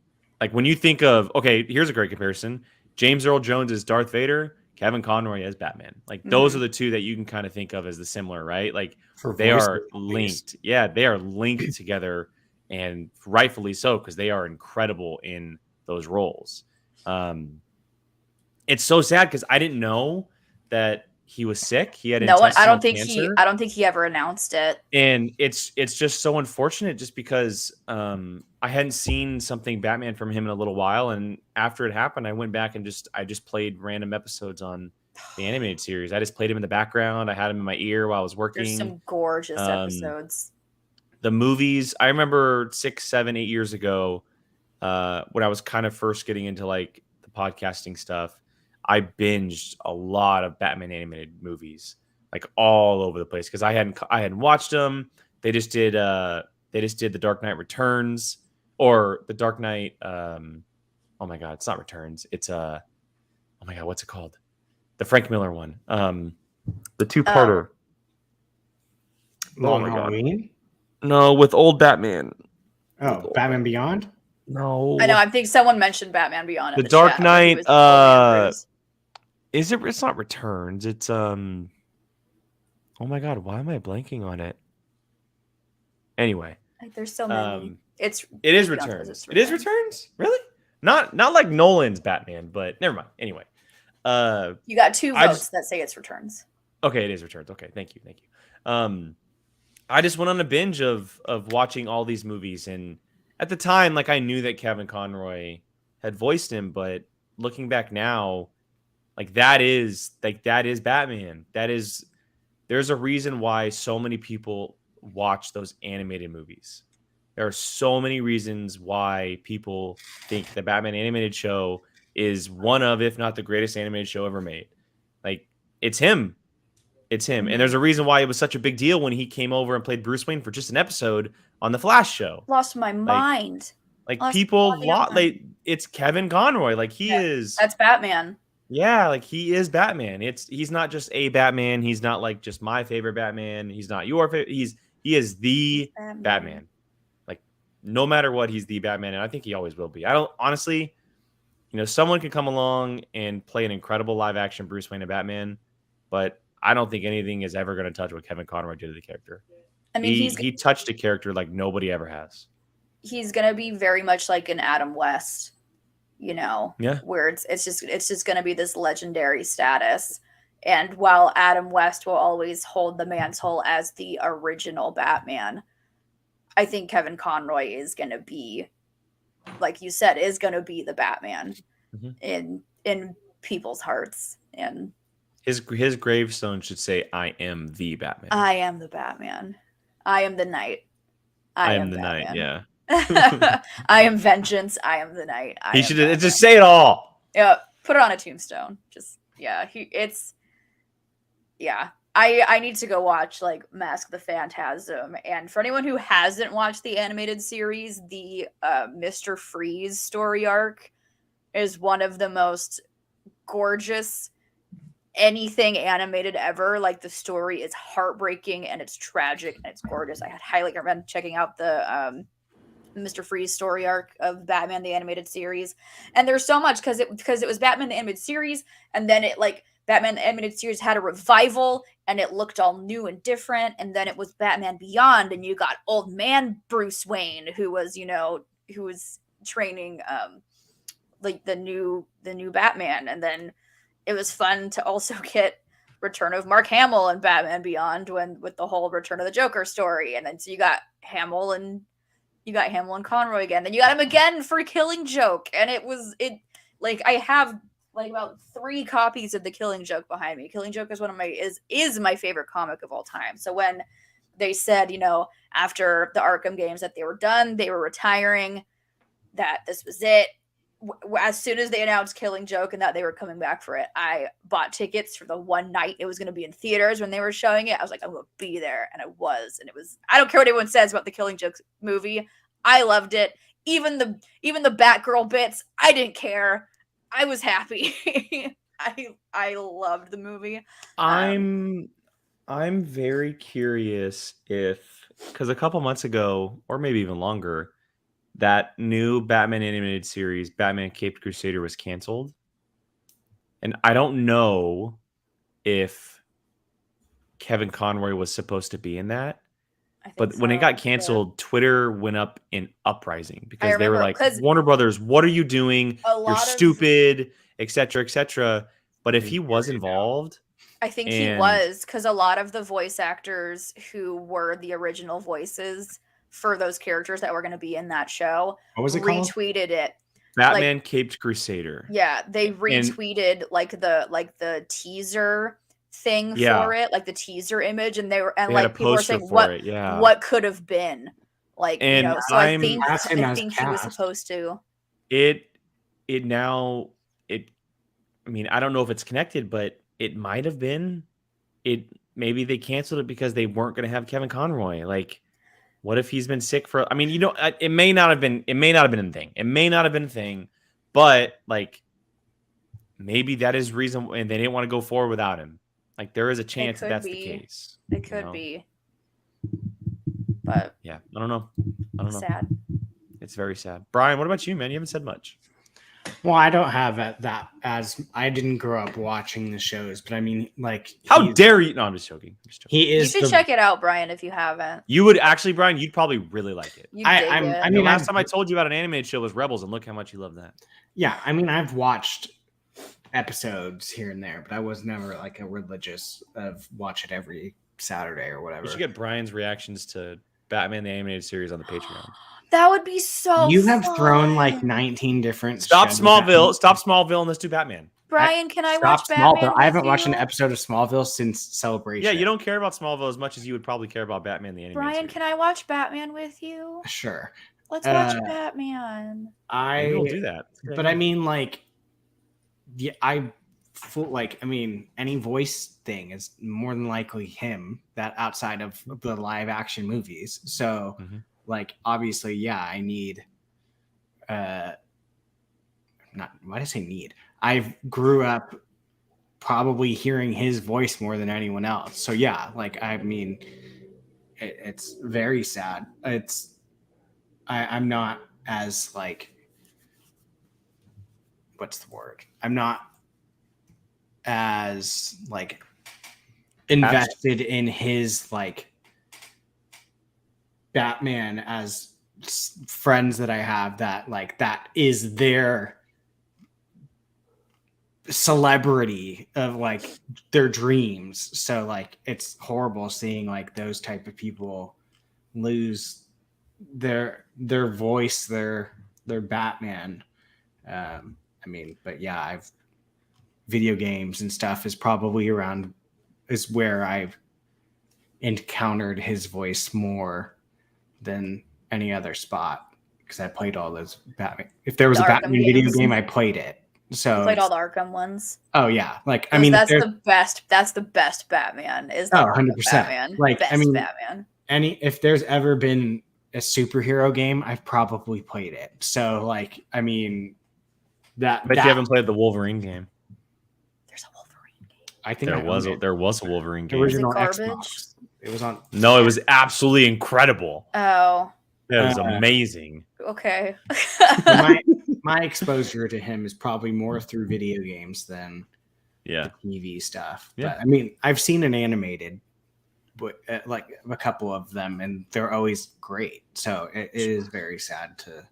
when you think of, okay, here's a great comparison. James Earl Jones is Darth Vader, Kevin Conroy as Batman. Like, those are the two that you can kind of think of as the similar, right? Like, they are linked. Yeah, they are linked together, and rightfully so, because they are incredible in those roles. It's so sad because I didn't know that he was sick. He had intestinal cancer. I don't think he ever announced it. And it's just so unfortunate, just because I hadn't seen something Batman from him in a little while, and after it happened, I went back and I just played random episodes on the animated series. I just played him in the background. I had him in my ear while I was working. There's some gorgeous episodes. The movies, I remember 6, 7, 8 years ago, when I was kind of first getting into like the podcasting stuff, I binged a lot of Batman animated movies, like all over the place, because I hadn't watched them. They just did The Dark Knight Returns, or The Dark Knight. Oh my God, it's not Returns. It's oh my God, what's it called? The Frank Miller one. The two-parter. Long Halloween? No, with old Batman. Oh, Batman Beyond? No. I know. I think someone mentioned Batman Beyond. The Dark Knight. Is it? It's not Returns. It's Oh my God, why am I blanking on it? Anyway, Like, there's so many. it is Returns. It is Returns. Really? Not like Nolan's Batman, but never mind. Anyway, you got 2 votes that say it's Returns. Okay, it is Returns. Okay, thank you. I just went on a binge of watching all these movies, and at the time, like I knew that Kevin Conroy had voiced him, but looking back now, like that is Batman. There's a reason why so many people watch those animated movies. There are so many reasons why people think the Batman animated show is one of, if not the greatest animated show ever made. Like, it's him. It's him. And there's a reason why it was such a big deal when he came over and played Bruce Wayne for just an episode on the Flash show. Lost my mind. It's Kevin Conroy. Like, he is. That's Batman. Yeah, like he is Batman. He's not just a Batman. He's not like just my favorite Batman. He's not your favorite. He is the Batman. Like, no matter what, he's the Batman, and I think he always will be. I don't honestly, someone could come along and play an incredible live action Bruce Wayne and Batman, but I don't think anything is ever going to touch what Kevin Conroy did to the character. I mean, he touched a character like nobody ever has. He's gonna be very much like an Adam West. Yeah. Where it's just going to be this legendary status. And while Adam West will always hold the mantle as the original Batman, I think Kevin Conroy is going to be, like you said, is going to be the Batman in people's hearts. And his gravestone should say, "I am the Batman. I am the Batman. I am the Knight. I am the Knight." Yeah. I am vengeance. I am the Knight. He should just say it all. Yeah, put it on a tombstone. I need to go watch like Mask the Phantasm. And for anyone who hasn't watched the animated series, the Mr. Freeze story arc is one of the most gorgeous anything animated ever. Like, the story is heartbreaking and it's tragic and it's gorgeous. I highly recommend checking out the Mr. Freeze story arc of Batman the Animated Series. And there's so much because it was Batman the Animated Series, and then it like Batman the Animated Series had a revival and it looked all new and different, and then it was Batman Beyond, and you got old man Bruce Wayne who was training like the new Batman. And then it was fun to also get Return of Mark Hamill and Batman Beyond with the whole Return of the Joker story. And then so you got Hamill and Conroy again. Then you got him again for Killing Joke. And I have like about 3 copies of the Killing Joke behind me. Killing Joke is my favorite comic of all time. So when they said, after the Arkham games that they were done, they were retiring, that this was it. As soon as they announced Killing Joke and that they were coming back for it, I bought tickets for the one night it was going to be in theaters when they were showing it. I was like, I'm going to be there. And I was. And it was, I don't care what anyone says about the Killing Joke movie. I loved it. Even the Batgirl bits, I didn't care. I was happy. I loved the movie. I'm very curious because a couple months ago, or maybe even longer, that new Batman animated series, Batman Caped Crusader, was canceled. And I don't know if Kevin Conroy was supposed to be in that. But when it got canceled, Twitter went up in uprising because they were like, Warner Brothers, what are you doing? You're stupid, etc., etc. But if he was involved, I think he was, because a lot of the voice actors who were the original voices for those characters that were going to be in that show, what was it called? Retweeted it. Batman Caped Crusader. Yeah, they retweeted the teaser thing for it, like the teaser image, and people were saying what could have been, like, so I think he was supposed to. I mean, I don't know if it's connected, but it might have been. Maybe they canceled it because they weren't going to have Kevin Conroy. Like, what if he's been sick for? I mean, it may not have been. It may not have been a thing. It may not have been a thing, but like, maybe that is reason, and they didn't want to go forward without him. Like, there is a chance that's the case. It could be. But yeah, I don't know. Sad. It's very sad. Brian, what about you, man? You haven't said much. Well, I don't have that as I didn't grow up watching the shows, but I mean, like, How dare you? No, I'm just joking. He You is. should check it out, Brian, if you haven't. You would actually, Brian. You'd probably really like it. You dig it. I The mean, last time I told you about an animated show was Rebels, and look how much you love that. Yeah, I mean, I've watched episodes here and there, but I was never like a religious of watch it every Saturday or whatever. You should get Brian's reactions to Batman the Animated Series on the Patreon. That would be so You have fun. thrown like 19 different. Stop shows Smallville. at Stop Smallville, and let's do Batman. Brian, can I watch Smallville. Batman? I haven't with watched an you? episode of Smallville since Celebration. Yeah, you don't care about Smallville as much as you would probably care about Batman the Animated Brian, Series. can I watch Batman with you? Sure. Let's watch Batman. Maybe we'll do that. But I mean, like, yeah, I mean, any voice thing is more than likely him. That outside of the live action movies, so like, obviously, yeah, I need. Not why did I say need? I grew up probably hearing his voice more than anyone else. So yeah, like, I mean, it's very sad. I'm not as like, what's the word? I'm not as like invested in his like Batman as friends that I have that like that is their celebrity of like their dreams. So like it's horrible seeing like those type of people lose their voice, their Batman. I mean, but yeah, video games and stuff is probably is where I've encountered his voice more than any other spot, because I played all those Batman. If there was a Batman video game, I played it. So you played all the Arkham ones. Oh yeah, like I mean, that's the best. That's the best Batman. Is the 100%. Batman. Like best I mean, Batman. If there's ever been a superhero game, I've probably played it. So like, I mean, but you haven't played the Wolverine game. There's a Wolverine game. I think there was a Wolverine game. Original garbage? Xbox. It was on. No, it was absolutely incredible. Oh, it was amazing. Okay. my exposure to him is probably more through video games than the TV stuff. Yeah. But I mean, I've seen an animated, but like a couple of them, and they're always great. So it is very sad to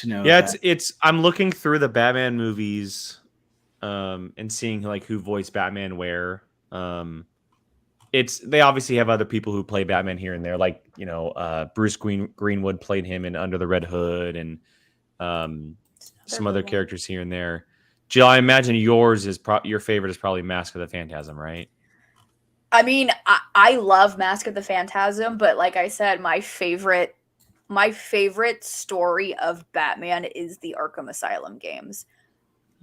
know. Yeah, it's. I'm looking through the Batman movies, and seeing like who voiced Batman where. They obviously have other people who play Batman here and there, like Bruce Greenwood played him in Under the Red Hood, and some other characters here and there. Jill, I imagine your favorite is probably Mask of the Phantasm, right? I mean, I love Mask of the Phantasm, but like I said, my favorite story of Batman is the Arkham Asylum games.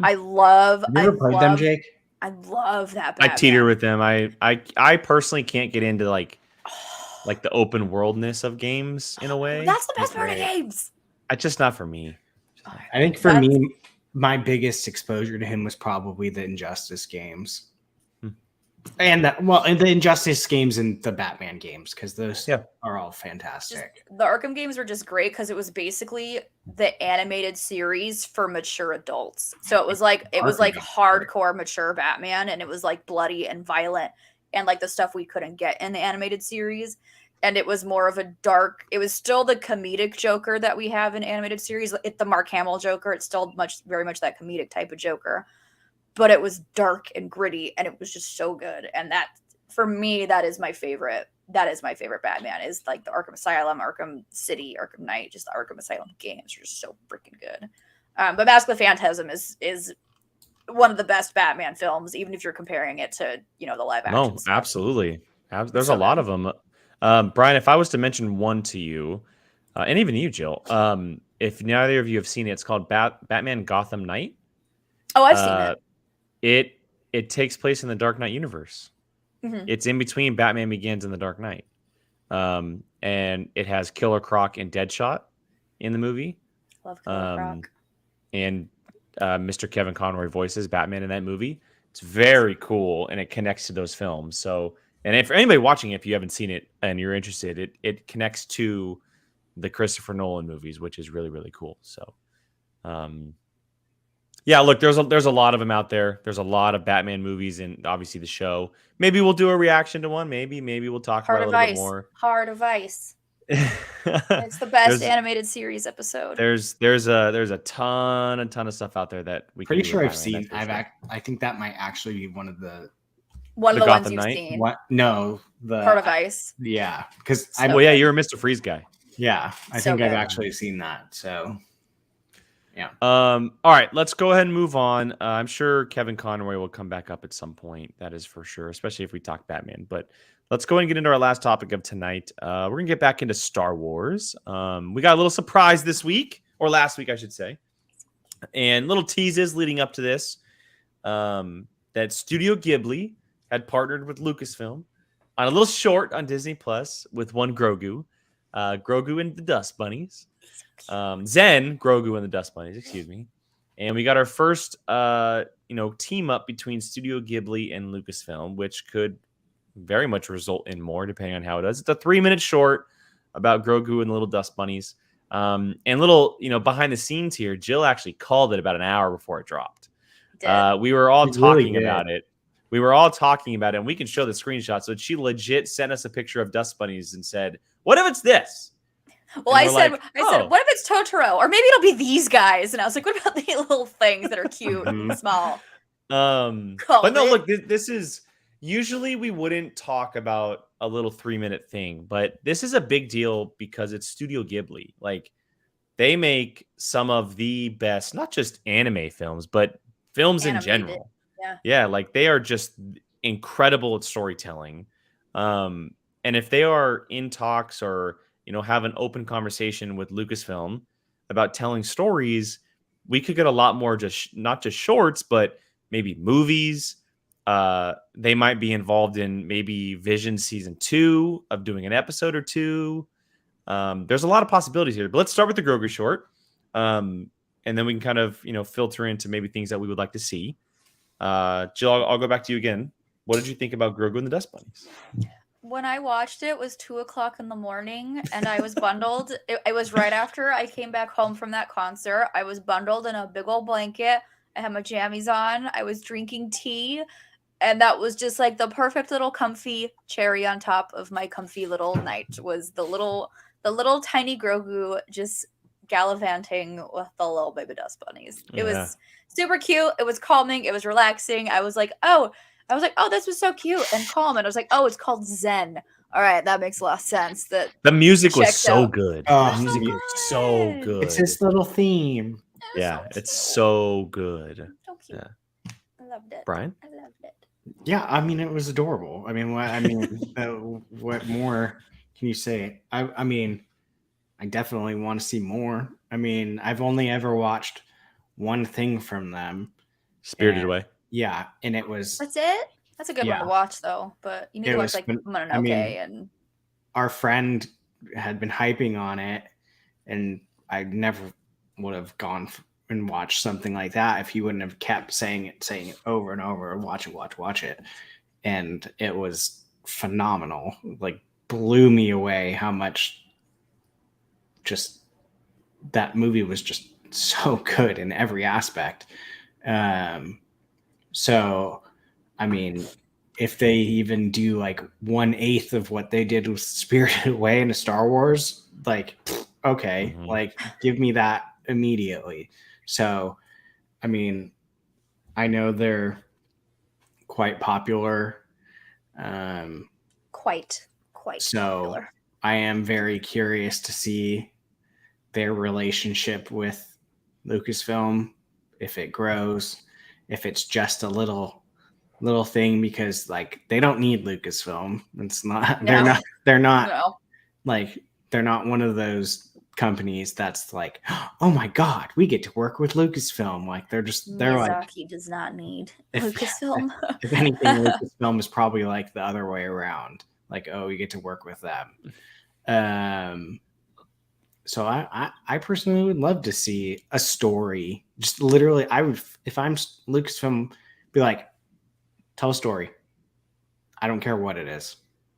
I love. Have you ever played them, Jake? I love that Batman. I teeter with them. I personally can't get into like the open worldness of games in a way. That's the best part of games. It's just not for me. I think for me, my biggest exposure to him was probably the Injustice games. And the Injustice games and the Batman games, because those are all fantastic. The Arkham games were just great because it was basically the animated series for mature adults. So it was like hardcore mature Batman, and it was like bloody and violent and like the stuff we couldn't get in the animated series. And it was more of a dark. It was still the comedic Joker that we have in animated series. It's the Mark Hamill Joker. It's still very much that comedic type of Joker. But it was dark and gritty, and it was just so good. And that, for me, that is my favorite. That is my favorite Batman, is like the Arkham Asylum, Arkham City, Arkham Knight. Just the Arkham Asylum games are just so freaking good. But Mask of the Phantasm is one of the best Batman films, even if you're comparing it to the live action. No, stuff. Absolutely. There's a lot of them. Brian, if I was to mention one to you, and even you, Jill, if neither of you have seen it, it's called Batman Gotham Knight. Oh, I've seen it. It takes place in the Dark Knight universe. Mm-hmm. It's in between Batman Begins and the Dark Knight. And it has Killer Croc and Deadshot in the movie. Love Killer Croc. And Mr. Kevin Conroy voices Batman in that movie. It's very cool, and it connects to those films. So, and if anybody watching, if you haven't seen it and you're interested, it connects to the Christopher Nolan movies, which is really, really cool. So, Yeah, look, there's a lot of them out there. There's a lot of Batman movies and obviously the show. Maybe we'll do a reaction to one. Maybe we'll talk Heart about it a of little bit Ice. more. Heart of Ice. It's the best there's animated series episode. there's a ton of stuff out there that we Pretty can do sure with I've Batman, seen. that's for sure. I think that might actually be one of the One of The the ones Gotham you've Knight? seen. what? No, the Heart of Ice. Yeah, because So- I Well, yeah, you're a Mr. Freeze guy. yeah, I So think I've good. actually seen that. So All right, let's go ahead and move on. I'm sure Kevin Conroy will come back up at some point. That is for sure, especially if we talk Batman. But let's go ahead and get into our last topic of tonight. We're gonna get back into Star Wars. We got a little surprise this week, or last week, I should say, and little teases leading up to this. That Studio Ghibli had partnered with Lucasfilm on a little short on Disney Plus with one Grogu, Grogu and the Dust Bunnies. Zen, Grogu and the Dust Bunnies, excuse me. And we got our first team up between Studio Ghibli and Lucasfilm, which could very much result in more depending on how it does. It's a 3-minute short about Grogu and the little Dust Bunnies. And little, behind the scenes here, Jill actually called it about an hour before it dropped. We were all It really talking did. about it. We were all talking about it, and we can show the screenshot. So she legit sent us a picture of Dust Bunnies and said, "What if it's this?" Well, And I we're said, like, I said, "Oh." what if it's Totoro? Or maybe it'll be these guys. And I was like, what about the little things that are cute and Mhm. small? But Called no, it. look, this is usually we wouldn't talk about a little 3-minute thing, but this is a big deal because it's Studio Ghibli. Like they make some of the best, not just anime films, but films in Animated, general. yeah. Yeah, like they are just incredible at storytelling. And if they are in talks or have an open conversation with Lucasfilm about telling stories, we could get a lot more just not just shorts, but maybe movies. They might be involved in maybe Vision season 2 of doing an episode or two. There's a lot of possibilities here, but let's start with the Grogu short. And then we can kind of, filter into maybe things that we would like to see. Jill, I'll go back to you again. What did you think about Grogu and the Dust Bunnies? When I watched it, was 2:00 in the morning, and I was bundled. It was right after I came back home from that concert. I was bundled in a big old blanket. I had my jammies on. I was drinking tea, and that was just like the perfect little comfy cherry on top of my comfy little night. Was the little tiny Grogu just gallivanting with the little baby Dust Bunnies. It was super cute. It was calming. It was relaxing. I was like, oh, this was so cute and calm. And I was like, oh, it's called Zen. All right, that makes a lot of sense. That The music was checked so out. good. Oh, The music so was so good. good. it's this little theme. Yeah, it's so good. So cute. Yeah. I loved it. Brian? I loved it. Yeah, I mean it was adorable. I mean, what more can you say? I mean, I definitely want to see more. I mean, I've only ever watched one thing from them. Spirited And- Away. Yeah, and it was That's it. That's a good one Yeah. to watch, though. But you need It to watch was like fun- Mononoke I mean, and our friend had been hyping on it, and I never would have gone and watched something like that if he wouldn't have kept saying it over and over. Watch it, and it was phenomenal. Like blew me away how much just that movie was just so good in every aspect. So, I mean, if they even do like 1/8 of what they did with Spirited Away into Star Wars, like, okay, Mhm. like give me that immediately. So, I mean, I know they're quite popular. quite So popular. I am very curious to see their relationship with Lucasfilm, if it grows, if it's just a little thing, because like they don't need Lucasfilm. It's not No. they're not No. like they're not one of those companies that's like, oh my god, we get to work with Lucasfilm. Like they're like, Miyazaki does not need If- Lucasfilm. if anything, Lucasfilm is probably like the other way around. Like, oh, we get to work with them. So I personally would love to see a story. Just literally, I would, if I'm Lucasfilm, be like, tell a story. I don't care what it is.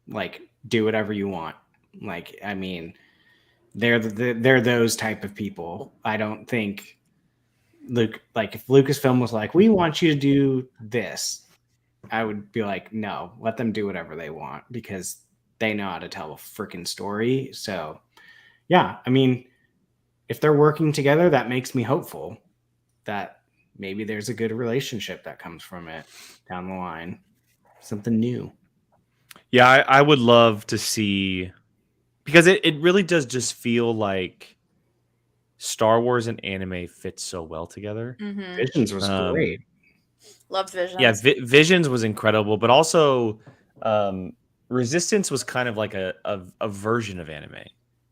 Like, do whatever you want. Like, I mean, they're those type of people. I don't think if Lucasfilm was like, we want you to do this, I would be like, no, let them do whatever they want because they know how to tell a freaking story. So yeah, I mean, if they're working together, that makes me hopeful that maybe there's a good relationship that comes from it down the line. Something new. Yeah, I would love to see, because it really does just feel like Star Wars and anime fit so well together. Mm-hmm. Visions was great. Loved Visions. Yeah, Visions was incredible, but also Resistance was kind of like a version of anime.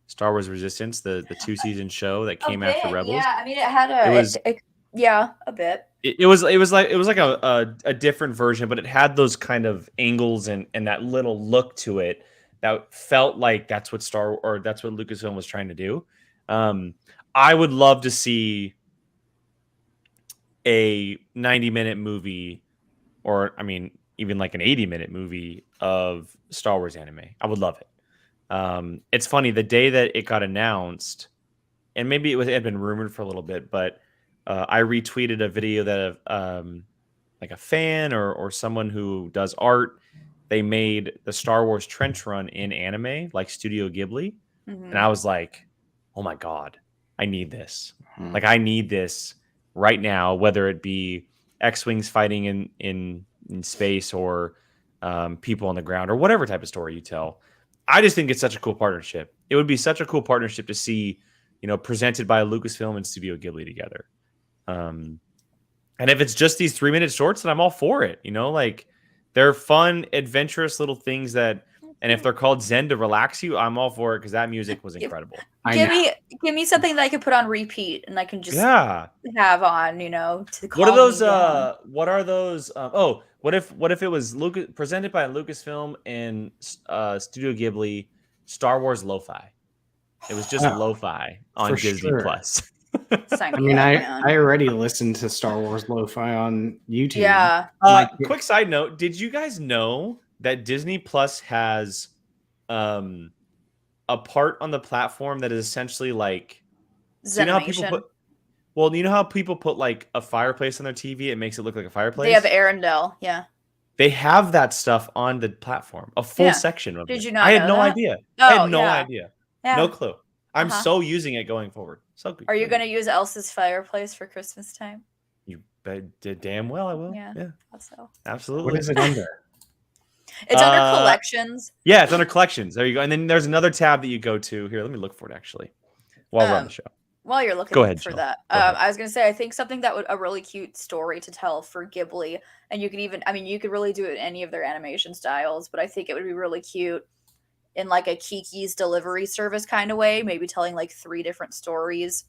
Star Wars Resistance, the 2-season show that came after Rebels. Yeah, I mean, it had a bit. It was like a different version, but it had those kind of angles and that little look to it that felt like that's what Lucasfilm was trying to do. I would love to see a 90-minute movie, or I mean, even like an 80-minute movie of Star Wars anime. I would love it. It's funny, the day that it got announced, and maybe it had been rumored for a little bit, but I retweeted a video that like a fan or someone who does art, they made the Star Wars trench run in anime, like Studio Ghibli. Mm-hmm. And I was like, oh my God, I need this. Like, I need this right now, whether it be X-Wings fighting in space or people on the ground or whatever type of story you tell. I just think it's such a cool partnership. It would be such a cool partnership to see, presented by Lucasfilm and Studio Ghibli together. And if it's just these 3-minute shorts, then I'm all for it. Like, they're fun, adventurous little things that, and if they're called Zen to relax you, I'm all for it because that music was incredible. Give me something that I can put on repeat and I can just have on, to what are those? What are those? What if it was presented by Lucasfilm and Studio Ghibli, Star Wars Lo-Fi? It was just Lo-Fi on Disney Plus. I mean, I already listened to Star Wars Lo-Fi on YouTube. Yeah. Quick side note: did you guys know that Disney Plus has a part on the platform that is essentially like, so you know how people put like a fireplace on their TV? It makes it look like a fireplace. They have Arendelle, yeah. They have that stuff on the platform, a full section of it. Did you not? I had no idea. I had no idea. Yeah. No clue. I'm so using it going forward. So good. Are you going to use Elsa's fireplace for Christmas time? You did damn well. I will. Yeah. So. Absolutely. What is it under? It's under collections. Yeah, it's under collections. There you go. And then there's another tab that you go to. Here, let me look for it actually while we're on the show. While you're looking for that, I was going to say, I think something that would a really cute story to tell for Ghibli, and you could even, you could really do it in any of their animation styles, but I think it would be really cute in like a Kiki's Delivery Service kind of way, maybe telling like 3 different stories.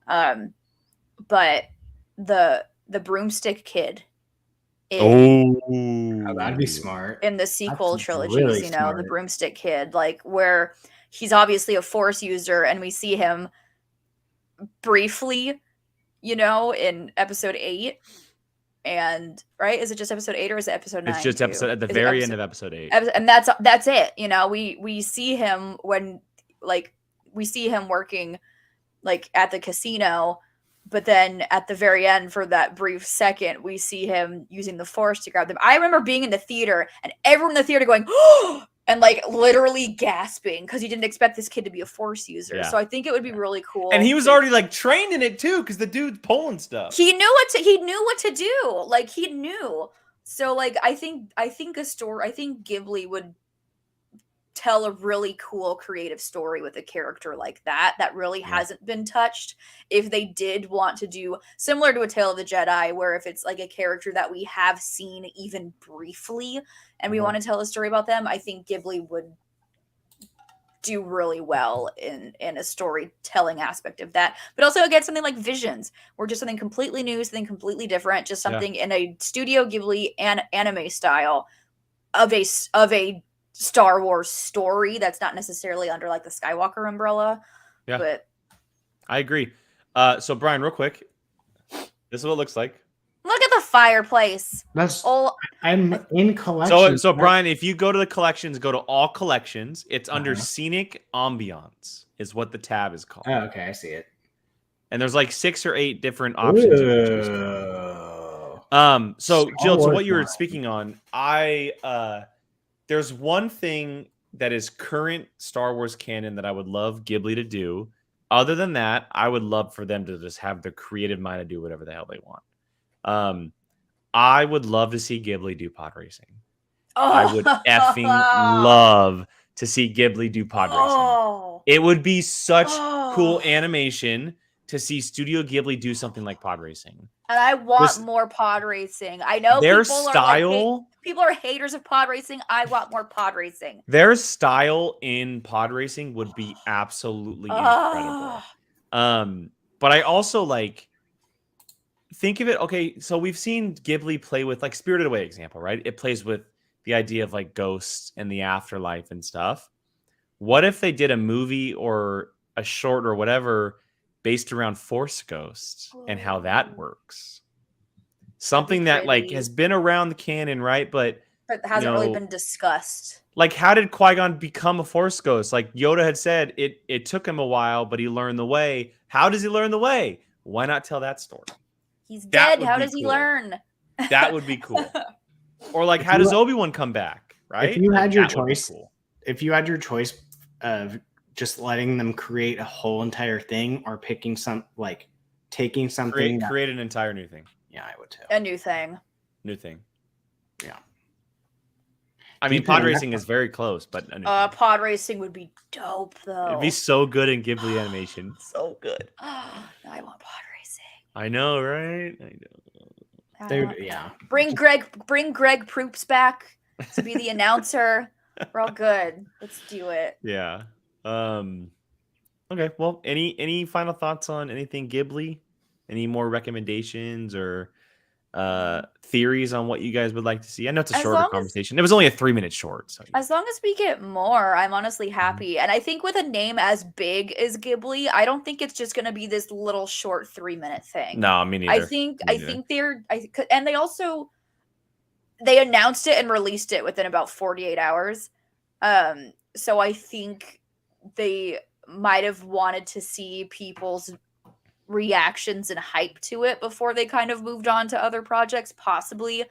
But the Broomstick Kid. That'd be smart. In the sequel trilogies, really the Broomstick Kid, like where he's obviously a Force user, and we see him briefly, in episode 8. And right, is it just episode 8 or is it episode 9? It's just episode at the very end of episode 8. And that's it. We see him when we see him working like at the casino, but then at the very end, for that brief second, we see him using the Force to grab them. I remember being in the theater and everyone in the theater going, oh, and like literally gasping because you didn't expect this kid to be a Force user. Yeah. So I think it would be really cool. And he was already like trained in it too, because the dude's pulling stuff. He knew what to do. Like he knew. So like I think Ghibli would tell a really cool creative story with a character like that really hasn't been touched. If they did want to do similar to A Tale of the Jedi, where if it's like a character that we have seen even briefly and we want to tell a story about them, I think Ghibli would do really well in a storytelling aspect of that. But also again, something like Visions, or just something completely new, something completely different, just something in a Studio Ghibli and anime style of a Star Wars story that's not necessarily under like the Skywalker umbrella. Yeah, but I agree. So Brian, real quick, this is what it looks like. Look at the fireplace. I'm in collections. So Brian, if you go to the collections, go to all collections. It's under scenic ambiance is what the tab is called. Oh, okay, I see it. and there's like 6 or 8 different options you can choose from. So Jill, to what you were speaking on, there's one thing that is current Star Wars canon that I would love Ghibli to do. Other than that, I would love for them to just have the creative mind to do whatever the hell they want. I would love to see Ghibli do pod racing. I would effing love to see Ghibli do pod racing. It would be such cool animation to see Studio Ghibli do something like pod racing. And I want more pod racing. I know their people style. People are haters of pod racing. I want more pod racing. Their style in pod racing would be absolutely incredible. But I also like think of it. Okay, so we've seen Ghibli play with like Spirited Away example, right? It plays with the idea of like ghosts and the afterlife and stuff. What if they did a movie or a short or whatever based around Force ghosts and how that works? Something that like has been around the canon, right? But hasn't really been discussed. Like, how did Qui-Gon become a Force ghost? Like Yoda had said, it took him a while, but he learned the way. How does he learn the way? Why not tell that story? He's dead. How does he learn? That would be cool. Or like, how does Obi-Wan come back? Right? If you had your choice, if you had your choice of just letting them create a whole entire thing or picking taking something, create an entire new thing. Yeah, I would too. A new thing. Yeah. I mean, pod racing is very close, but pod racing would be dope, though. It'd be so good in Ghibli animation. So good. I want pod racing. I know, right? I know. Yeah. Bring Greg Proops back to be the announcer. We're all good. Let's do it. Yeah. Okay. Well, any final thoughts on anything Ghibli? Any more recommendations or theories on what you guys would like to see? I know it's a shorter conversation. It was only a 3-minute short. So as long as we get more, I'm honestly happy. And I think with a name as big as Ghibli, I don't think it's just going to be this little short 3-minute thing. No, me neither. I think and they announced it and released it within about 48 hours. So I think they might have wanted to see people's reactions and hype to it before they kind of moved on to other projects, possibly.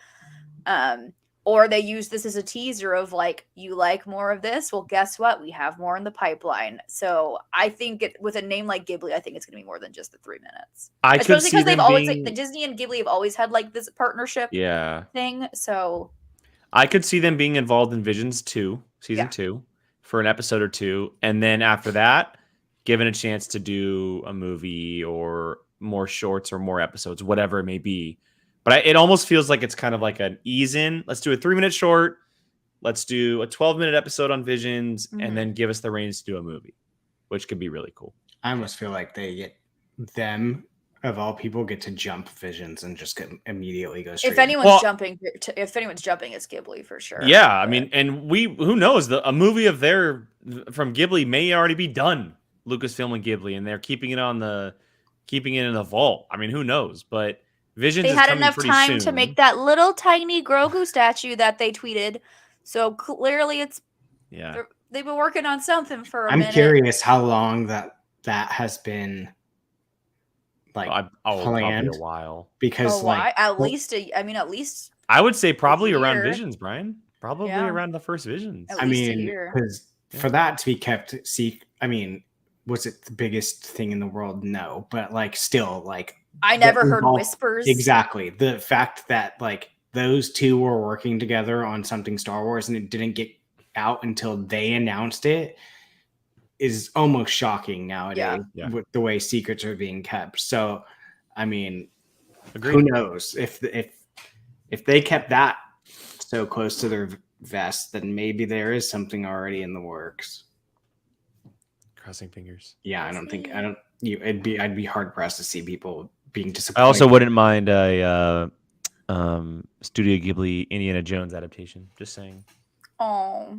Or they used this as a teaser of like, you like more of this? Well, guess what? We have more in the pipeline. So I think with a name like Ghibli, I think it's going to be more than just the 3 minutes. Especially because they've always like the Disney and Ghibli have always had like this partnership thing. So I could see them being involved in Visions 2, season 2, for an episode or 2, and then after that, given a chance to do a movie or more shorts or more episodes, whatever it may be. But it almost feels like it's kind of like an ease in. Let's do a 3-minute short. Let's do a 12-minute episode on Visions, and then give us the reins to do a movie, which could be really cool. I almost feel like them of all people get to jump Visions and just immediately go straight. If anyone's jumping, it's Ghibli for sure. Yeah, I mean, and who knows? A movie of from Ghibli may already be done. Lucasfilm and Ghibli, and they're keeping it in the vault. I mean, who knows? But Visions they had enough time to make that little tiny Grogu statue that they tweeted. So clearly, they've been working on something for a minute. I'm curious how long that has been planned. Probably a while. Because at least I would say probably around Visions, Brian. Probably around the first Visions. At least a year. Because for that to be kept secret, I mean, was it the biggest thing in the world? No, but still, I never heard whispers. Exactly. The fact that those two were working together on something Star Wars and it didn't get out until they announced it is almost shocking nowadays with the way secrets are being kept. So, I mean, who knows if they kept that so close to their vest, then maybe there is something already in the works. Crossing fingers. Yeah, I'd be hard pressed to see people being disappointed. I also wouldn't mind a Studio Ghibli Indiana Jones adaptation. Just saying. Oh,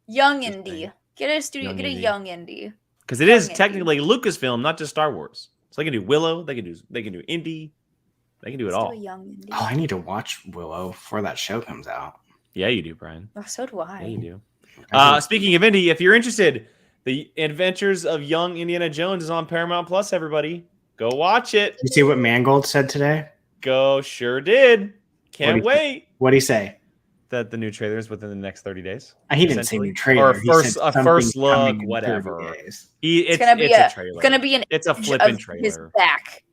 young indie. Get a young indie. Because it is technically Lucasfilm, not just Star Wars. So they can do Willow. They can do indie. They can do it all. Oh, I need to watch Willow before that show comes out. Yeah, you do, Brian. Oh, so do I. Yeah, you do. Speaking of indie, if you're interested, The Adventures of Young Indiana Jones is on Paramount Plus, everybody. Go watch it. You see what Mangold said today? Go, sure did. Can't wait. What'd he say? That the new trailer is within the next 30 days. He didn't say new trailer. Or a first look, whatever. It's a trailer. It's gonna be it's a flippin' trailer. His back.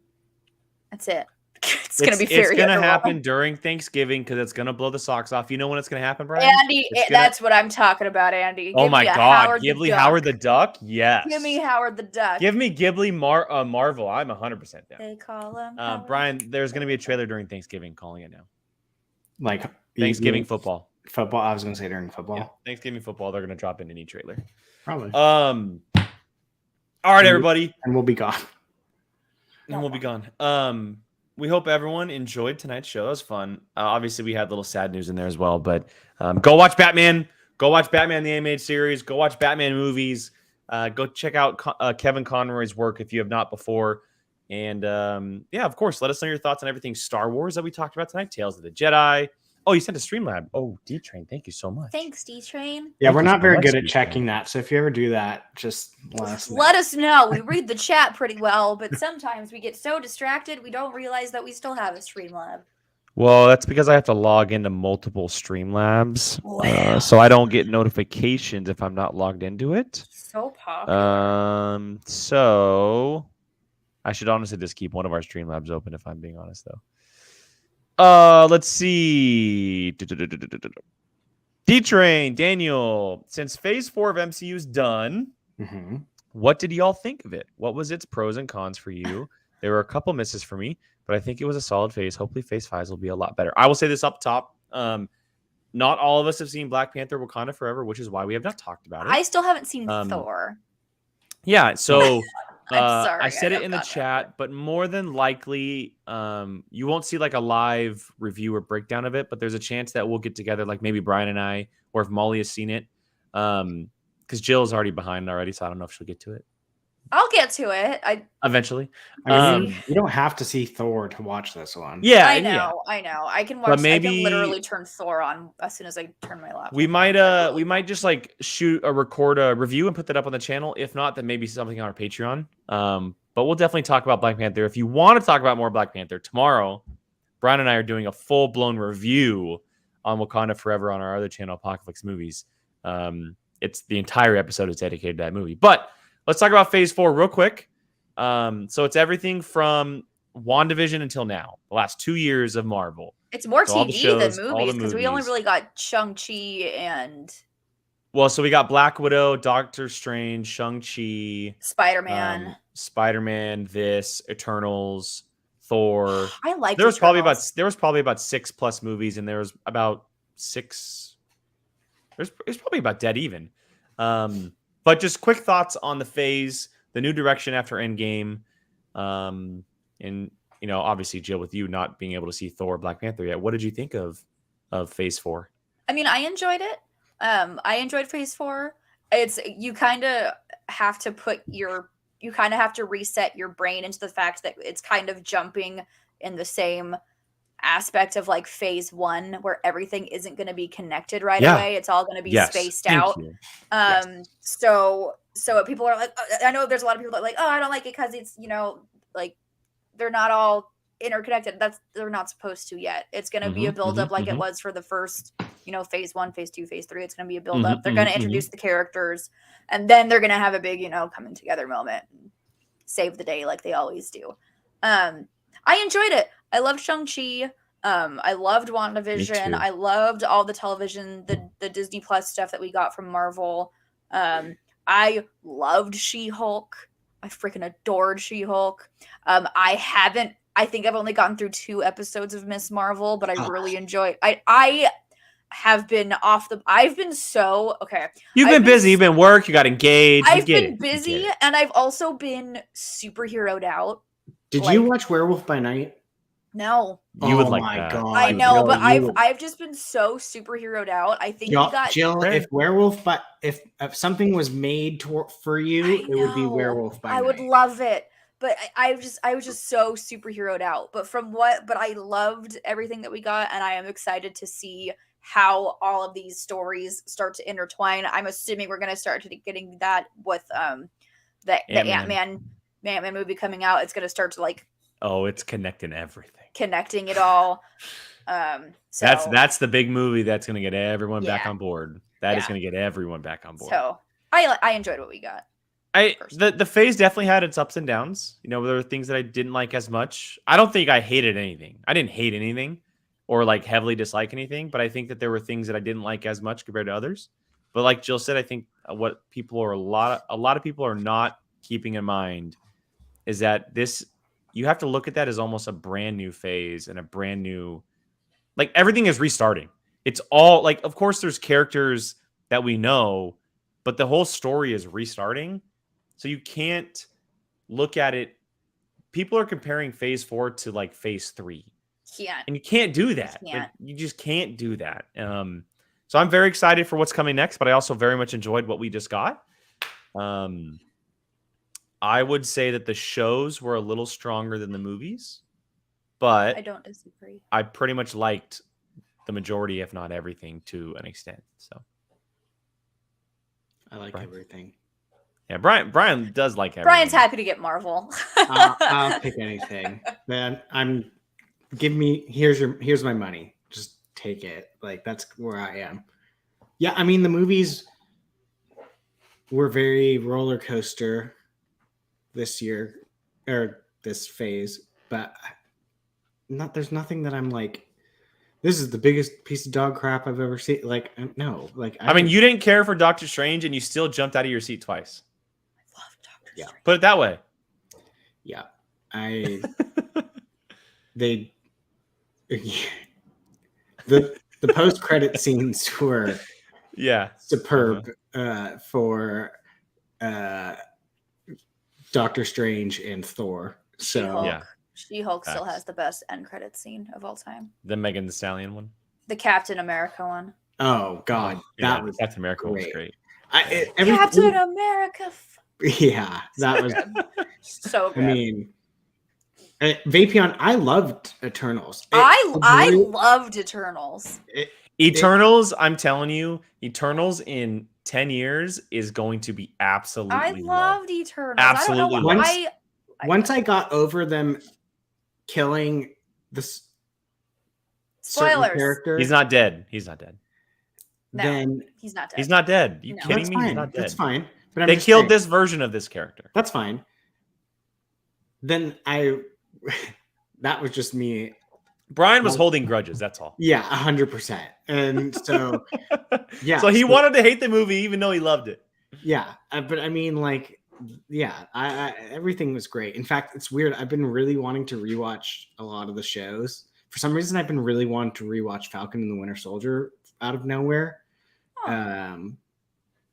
That's it. It's gonna be very. It's gonna happen during Thanksgiving because it's gonna blow the socks off. You know when it's gonna happen, Brian? Andy, that's what I'm talking about, Andy. Oh my God, Ghibli Howard the Duck? Yes. Give me Howard the Duck. Give me Ghibli Marvel. I'm 100% down. They call him. Brian, there's gonna be a trailer during Thanksgiving. Calling it now. Like Thanksgiving football. Football. I was gonna say during football. Yeah, Thanksgiving football. They're gonna drop in any trailer. Probably. All right, everybody. And we'll be gone. And we'll be gone. We hope everyone enjoyed tonight's show. It was fun. Obviously, we had little sad news in there as well. But go watch Batman. Go watch Batman the animated series. Go watch Batman movies. Go check out Kevin Conroy's work if you have not before. And yeah, of course, let us know your thoughts on everything Star Wars that we talked about tonight. Tales of the Jedi. Oh, you sent a Streamlab. Oh, D-Train. Thank you so much. Thanks, D-Train. Yeah, we're not very good at checking that. So if you ever do that, just let us know. We read the chat pretty well, but sometimes we get so distracted we don't realize that we still have a Streamlab. Well, that's because I have to log into multiple Streamlabs. Wow. So I don't get notifications if I'm not logged into it. So popular. So I should honestly just keep one of our Streamlabs open if I'm being honest, though. Let's see. D-Train, Daniel. Since Phase 4 of MCU is done, what did y'all think of it? What was its pros and cons for you? There were a couple misses for me, but I think it was a solid phase. Hopefully, Phase 5 will be a lot better. I will say this up top. Not all of us have seen Black Panther Wakanda Forever, which is why we have not talked about it. I still haven't seen Thor. Yeah, so... I'm sorry, I said it in the chat, but more than likely, you won't see like a live review or breakdown of it, but there's a chance that we'll get together, like maybe Brian and I, or if Molly has seen it, because Jill's already behind already, so I don't know if she'll get to it. I'll get to it. Eventually. I mean, you don't have to see Thor to watch this one. Yeah, I know. I can watch. But maybe, I can literally turn Thor on as soon as I turn my laptop. We might just like record a review and put that up on the channel. If not, then maybe something on our Patreon. But we'll definitely talk about Black Panther. If you want to talk about more Black Panther tomorrow, Brian and I are doing a full blown review on Wakanda Forever on our other channel, Apocalypse Movies. It's the entire episode is dedicated to that movie, but. Let's talk about Phase 4 real quick. So it's everything from WandaVision until now, the last 2 years of Marvel. It's more TV than movies because we only really got Shang-Chi and... Well, so we got Black Widow, Doctor Strange, Shang-Chi, Spider-Man, this, Eternals, Thor. I like. There was probably about 6+ movies, and there was about 6. It's probably about dead even. But just quick thoughts on the phase, the new direction after Endgame, and obviously Jill, with you not being able to see Thor, Black Panther yet, what did you think of Phase 4? I mean, I enjoyed it. I enjoyed Phase 4. It's you kind of have to reset your brain into the fact that it's kind of jumping in the same aspect of like Phase 1 where everything isn't going to be connected right away. It's all going to be spaced out. So people are like, I know there's a lot of people that are like, oh, I don't like it because it's like they're not all interconnected. They're not supposed to yet. It's going to be a buildup like it was for the first Phase 1, Phase 2, Phase 3. It's going to be a buildup. They're going to introduce the characters, and then they're going to have a big coming together moment, and save the day like they always do. I enjoyed it. I loved Shang-Chi. I loved WandaVision. I loved all the television, the Disney Plus stuff that we got from Marvel. I loved She-Hulk. I freaking adored She-Hulk. I think I've only gotten through 2 episodes of Miss Marvel, but I really enjoyed. I've been so okay. You've been busy. You've been work. You got engaged. I've been busy, and I've also been superheroed out. Did you watch Werewolf by Night? No. You would like that. God. I know, but I've just been so superheroed out. I think Jill, if something was made for you, it would be Werewolf by Night. I would love it. But I was just so superheroed out. But I loved everything that we got, and I am excited to see how all of these stories start to intertwine. I'm assuming we're going to start getting that with the Ant-Man Ant-Man movie coming out, it's gonna start to like it's connecting everything. Connecting it all. So That's the big movie that's gonna get everyone back Yeah. on board. That is Yeah. gonna get everyone back on board. So I enjoyed what we got. The phase definitely had its ups and downs. You know, there were things that I didn't like as much. I don't think I hated anything. I didn't hate anything or like heavily dislike anything, but I think that there were things that I didn't like as much compared to others. But like Jill said, I think what people are a lot of people are not keeping in mind is that you have to look at that as almost a brand new phase and a brand new, like everything is restarting. It's all like, of course there's characters that we know, but the whole story is restarting. So you can't look at it. People are comparing phase 4 to like phase 3. Can't. And you can't do that. You can't. You just can't do that. So I'm very excited for what's coming next, but I also very much enjoyed what we just got. I would say that the shows were a little stronger than the movies, but I don't disagree. I pretty much liked the majority, if not everything, to an extent. So I like everything. Yeah, Brian does like everything. Brian's happy to get Marvel. I'll pick anything, man. Here's my money. Just take it. Like that's where I am. Yeah, I mean the movies were very roller coaster this year or this phase, but there's nothing that I'm like, this is the biggest piece of dog crap I've ever seen. Like no, like I mean, you didn't care for Doctor Strange, and you still jumped out of your seat twice. I love Doctor Strange. Put it that way. Yeah, the post credit scenes were superb for Doctor Strange and Thor. So She-Hulk still has the best end credit scene of all time. The Megan Thee Stallion one. The Captain America one. Oh God, that was Captain America was great. Captain America. Yeah, that was so good. I mean, Vapion, I loved Eternals. I loved Eternals. Eternals, I'm telling you, Eternals in 10 years is going to be absolutely I loved Eternals. Absolutely. Once I got over them killing the spoilers characters, he's not dead. He's not dead. No, he's not dead. He's not dead. You kidding me? Fine. He's not dead. That's fine. But they killed this version of this character. That's fine. Then that was just me. Brian was holding grudges. That's all. Yeah, 100%. And so, yeah. So he wanted to hate the movie even though he loved it. Yeah, but I mean, like, yeah, I everything was great. In fact, it's weird. I've been really wanting to rewatch a lot of the shows. For some reason, I've been really wanting to rewatch Falcon and the Winter Soldier out of nowhere. Oh.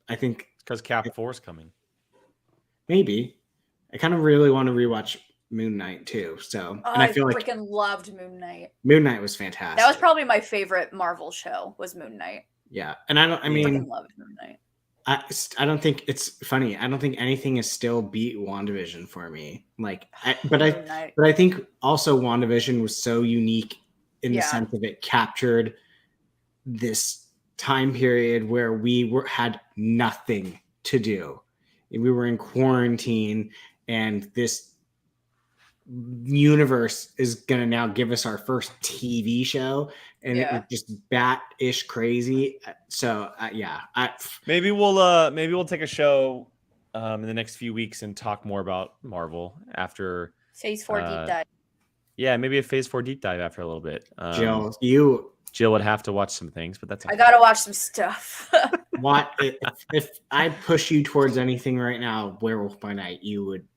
I think because Cap 4 is coming. Maybe. I kind of really want to rewatch Moon Knight too. So, and I feel like freaking loved Moon Knight. Moon Knight was fantastic. That was probably my favorite Marvel show. Was Moon Knight. Yeah, and I freaking loved Moon Knight. I don't think it's funny. I don't think anything has still beat WandaVision for me. Like, but I think also WandaVision was so unique in the sense of it captured this time period where we had nothing to do. We were in quarantine, and this universe is gonna now give us our first TV show, and it was just bat-ish crazy. So maybe we'll take a show in the next few weeks and talk more about Marvel after Phase 4 deep dive. Yeah, maybe a Phase 4 deep dive after a little bit. Jill would have to watch some things, but that's okay. I gotta watch some stuff. If I push you towards anything right now, Werewolf by Night, you would.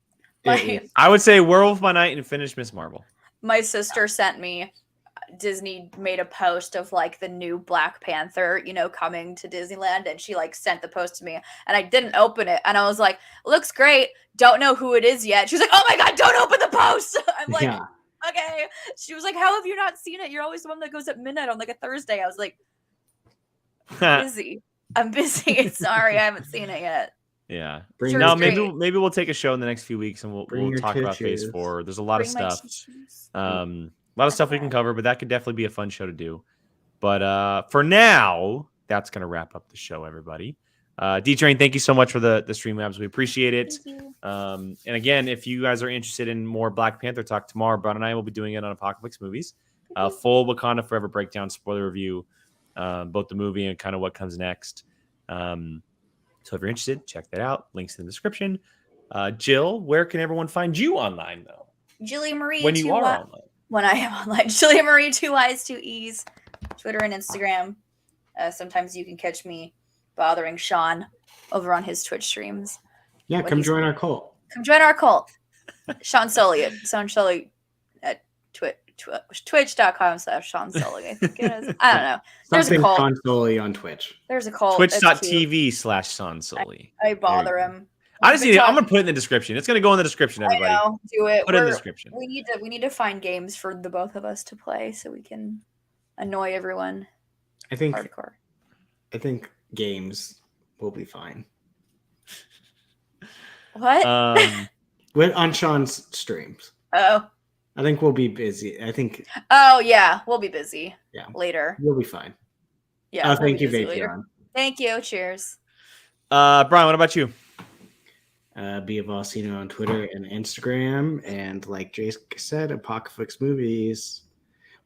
I would say Werewolf by Night and finish Miss Marvel. My sister sent me. Disney made a post of like the new Black Panther, coming to Disneyland, and she like sent the post to me, and I didn't open it, and I was like, "Looks great. Don't know who it is yet." She's like, "Oh my god, don't open the post." I'm like, "Okay." She was like, "How have you not seen it? You're always the one that goes at midnight on like a Thursday." I was like, "Busy. I'm busy. Sorry, I haven't seen it yet." Yeah. Maybe we'll take a show in the next few weeks, and we'll talk about Phase 4. There's a lot of stuff. A lot of stuff we can cover, but that could definitely be a fun show to do. But for now, that's going to wrap up the show, everybody. D-Train, thank you so much for the Streamlabs. We appreciate it. Thank you. And again, if you guys are interested in more Black Panther talk tomorrow, Brown and I will be doing it on Apocalypse Movies. Full Wakanda Forever breakdown, spoiler review, both the movie and kind of what comes next. So if you're interested, check that out. Links in the description. Jill, where can everyone find you online, though? Julia Marie. When you are online. When I am online. Julia Marie, 2 I's, 2 E's. Twitter and Instagram. Sometimes you can catch me bothering Sean over on his Twitch streams. Yeah, come join our cult. Come join our cult. Sean Sully at twitch.com/Sean Sully, I think it is. I don't know. There's a cult. Sean Sully on Twitch. There's a cult. Twitch.tv/Sean Sully. I bother him. I'm going to put it in the description. It's going to go in the description, everybody. I know. Do it. Put it in the description. We need to find games for the both of us to play so we can annoy everyone. I think hardcore. I think games will be fine. What? On Sean's streams. Oh. I think we'll be busy. I think. Oh yeah, we'll be busy. Yeah. Later. You'll be fine. Yeah. Oh, thank you, Patreon. Thank you. Cheers. Brian, what about you? Be a Bossino on Twitter and Instagram, and like Jake said, Apocalypse Movies.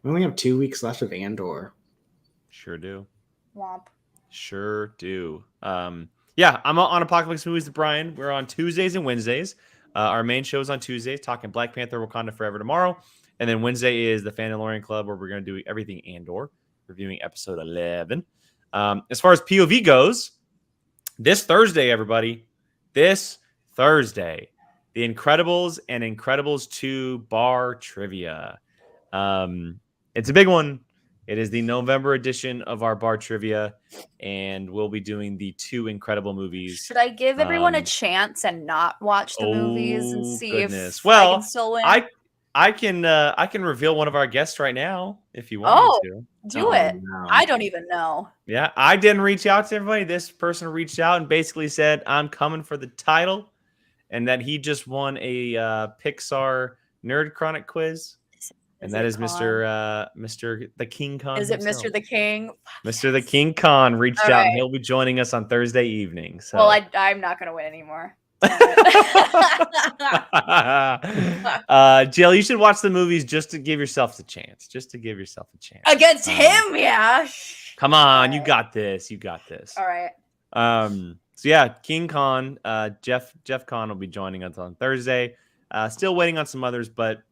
We only have 2 weeks left of Andor. Sure do. Womp. Sure do. Yeah, I'm on Apocalypse Movies with Brian. We're on Tuesdays and Wednesdays. Our main show is on Tuesdays, talking Black Panther, Wakanda Forever tomorrow. And then Wednesday is the Fandalorian Club, where we're going to do everything Andor, reviewing episode 11. As far as POV goes, this Thursday, everybody, this Thursday, The Incredibles and Incredibles 2 bar trivia. It's a big one. It is the November edition of our bar trivia, and we'll be doing the 2 incredible movies. Should I give everyone a chance and not watch the movies and see if I can still win? I can reveal one of our guests right now if you want me to. Do it. No. I don't even know. Yeah, I didn't reach out to everybody. This person reached out and basically said, I'm coming for the title, and that he just won a Pixar Nerd Chronic quiz. And that is Mr. The King Khan. Is it Mr. The King? Mr. The King Khan reached out, and he'll be joining us on Thursday evening. So. Well, I'm not going to win anymore. Jill, you should watch the movies just to give yourself a chance. Against him, yeah. Come on, you got this. All right. So yeah, King Khan, Jeff Khan will be joining us on Thursday. Still waiting on some others, but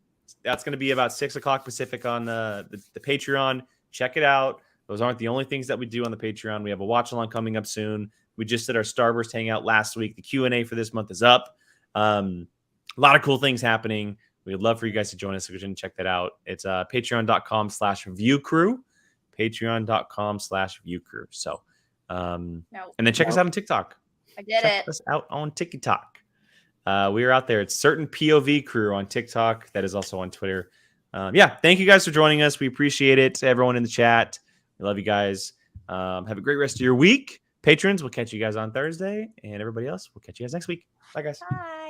that's going to be about 6 o'clock Pacific on the Patreon. Check it out. Those aren't the only things that we do on the Patreon. We have a watch along coming up soon. We just did our Starburst Hangout last week. The Q&A for this month is up. A lot of cool things happening. We would love for you guys to join us. So go ahead and check that out. It's patreon.com/viewcrew. Patreon.com/viewcrew. So, and then check us out on TikTok. Check us out on TikTok. We are out there. It's Certain POV Crew on TikTok. That is also on Twitter. Yeah, thank you guys for joining us. We appreciate it. Everyone in the chat. We love you guys. Have a great rest of your week. Patrons, we'll catch you guys on Thursday. And everybody else, we'll catch you guys next week. Bye, guys. Bye.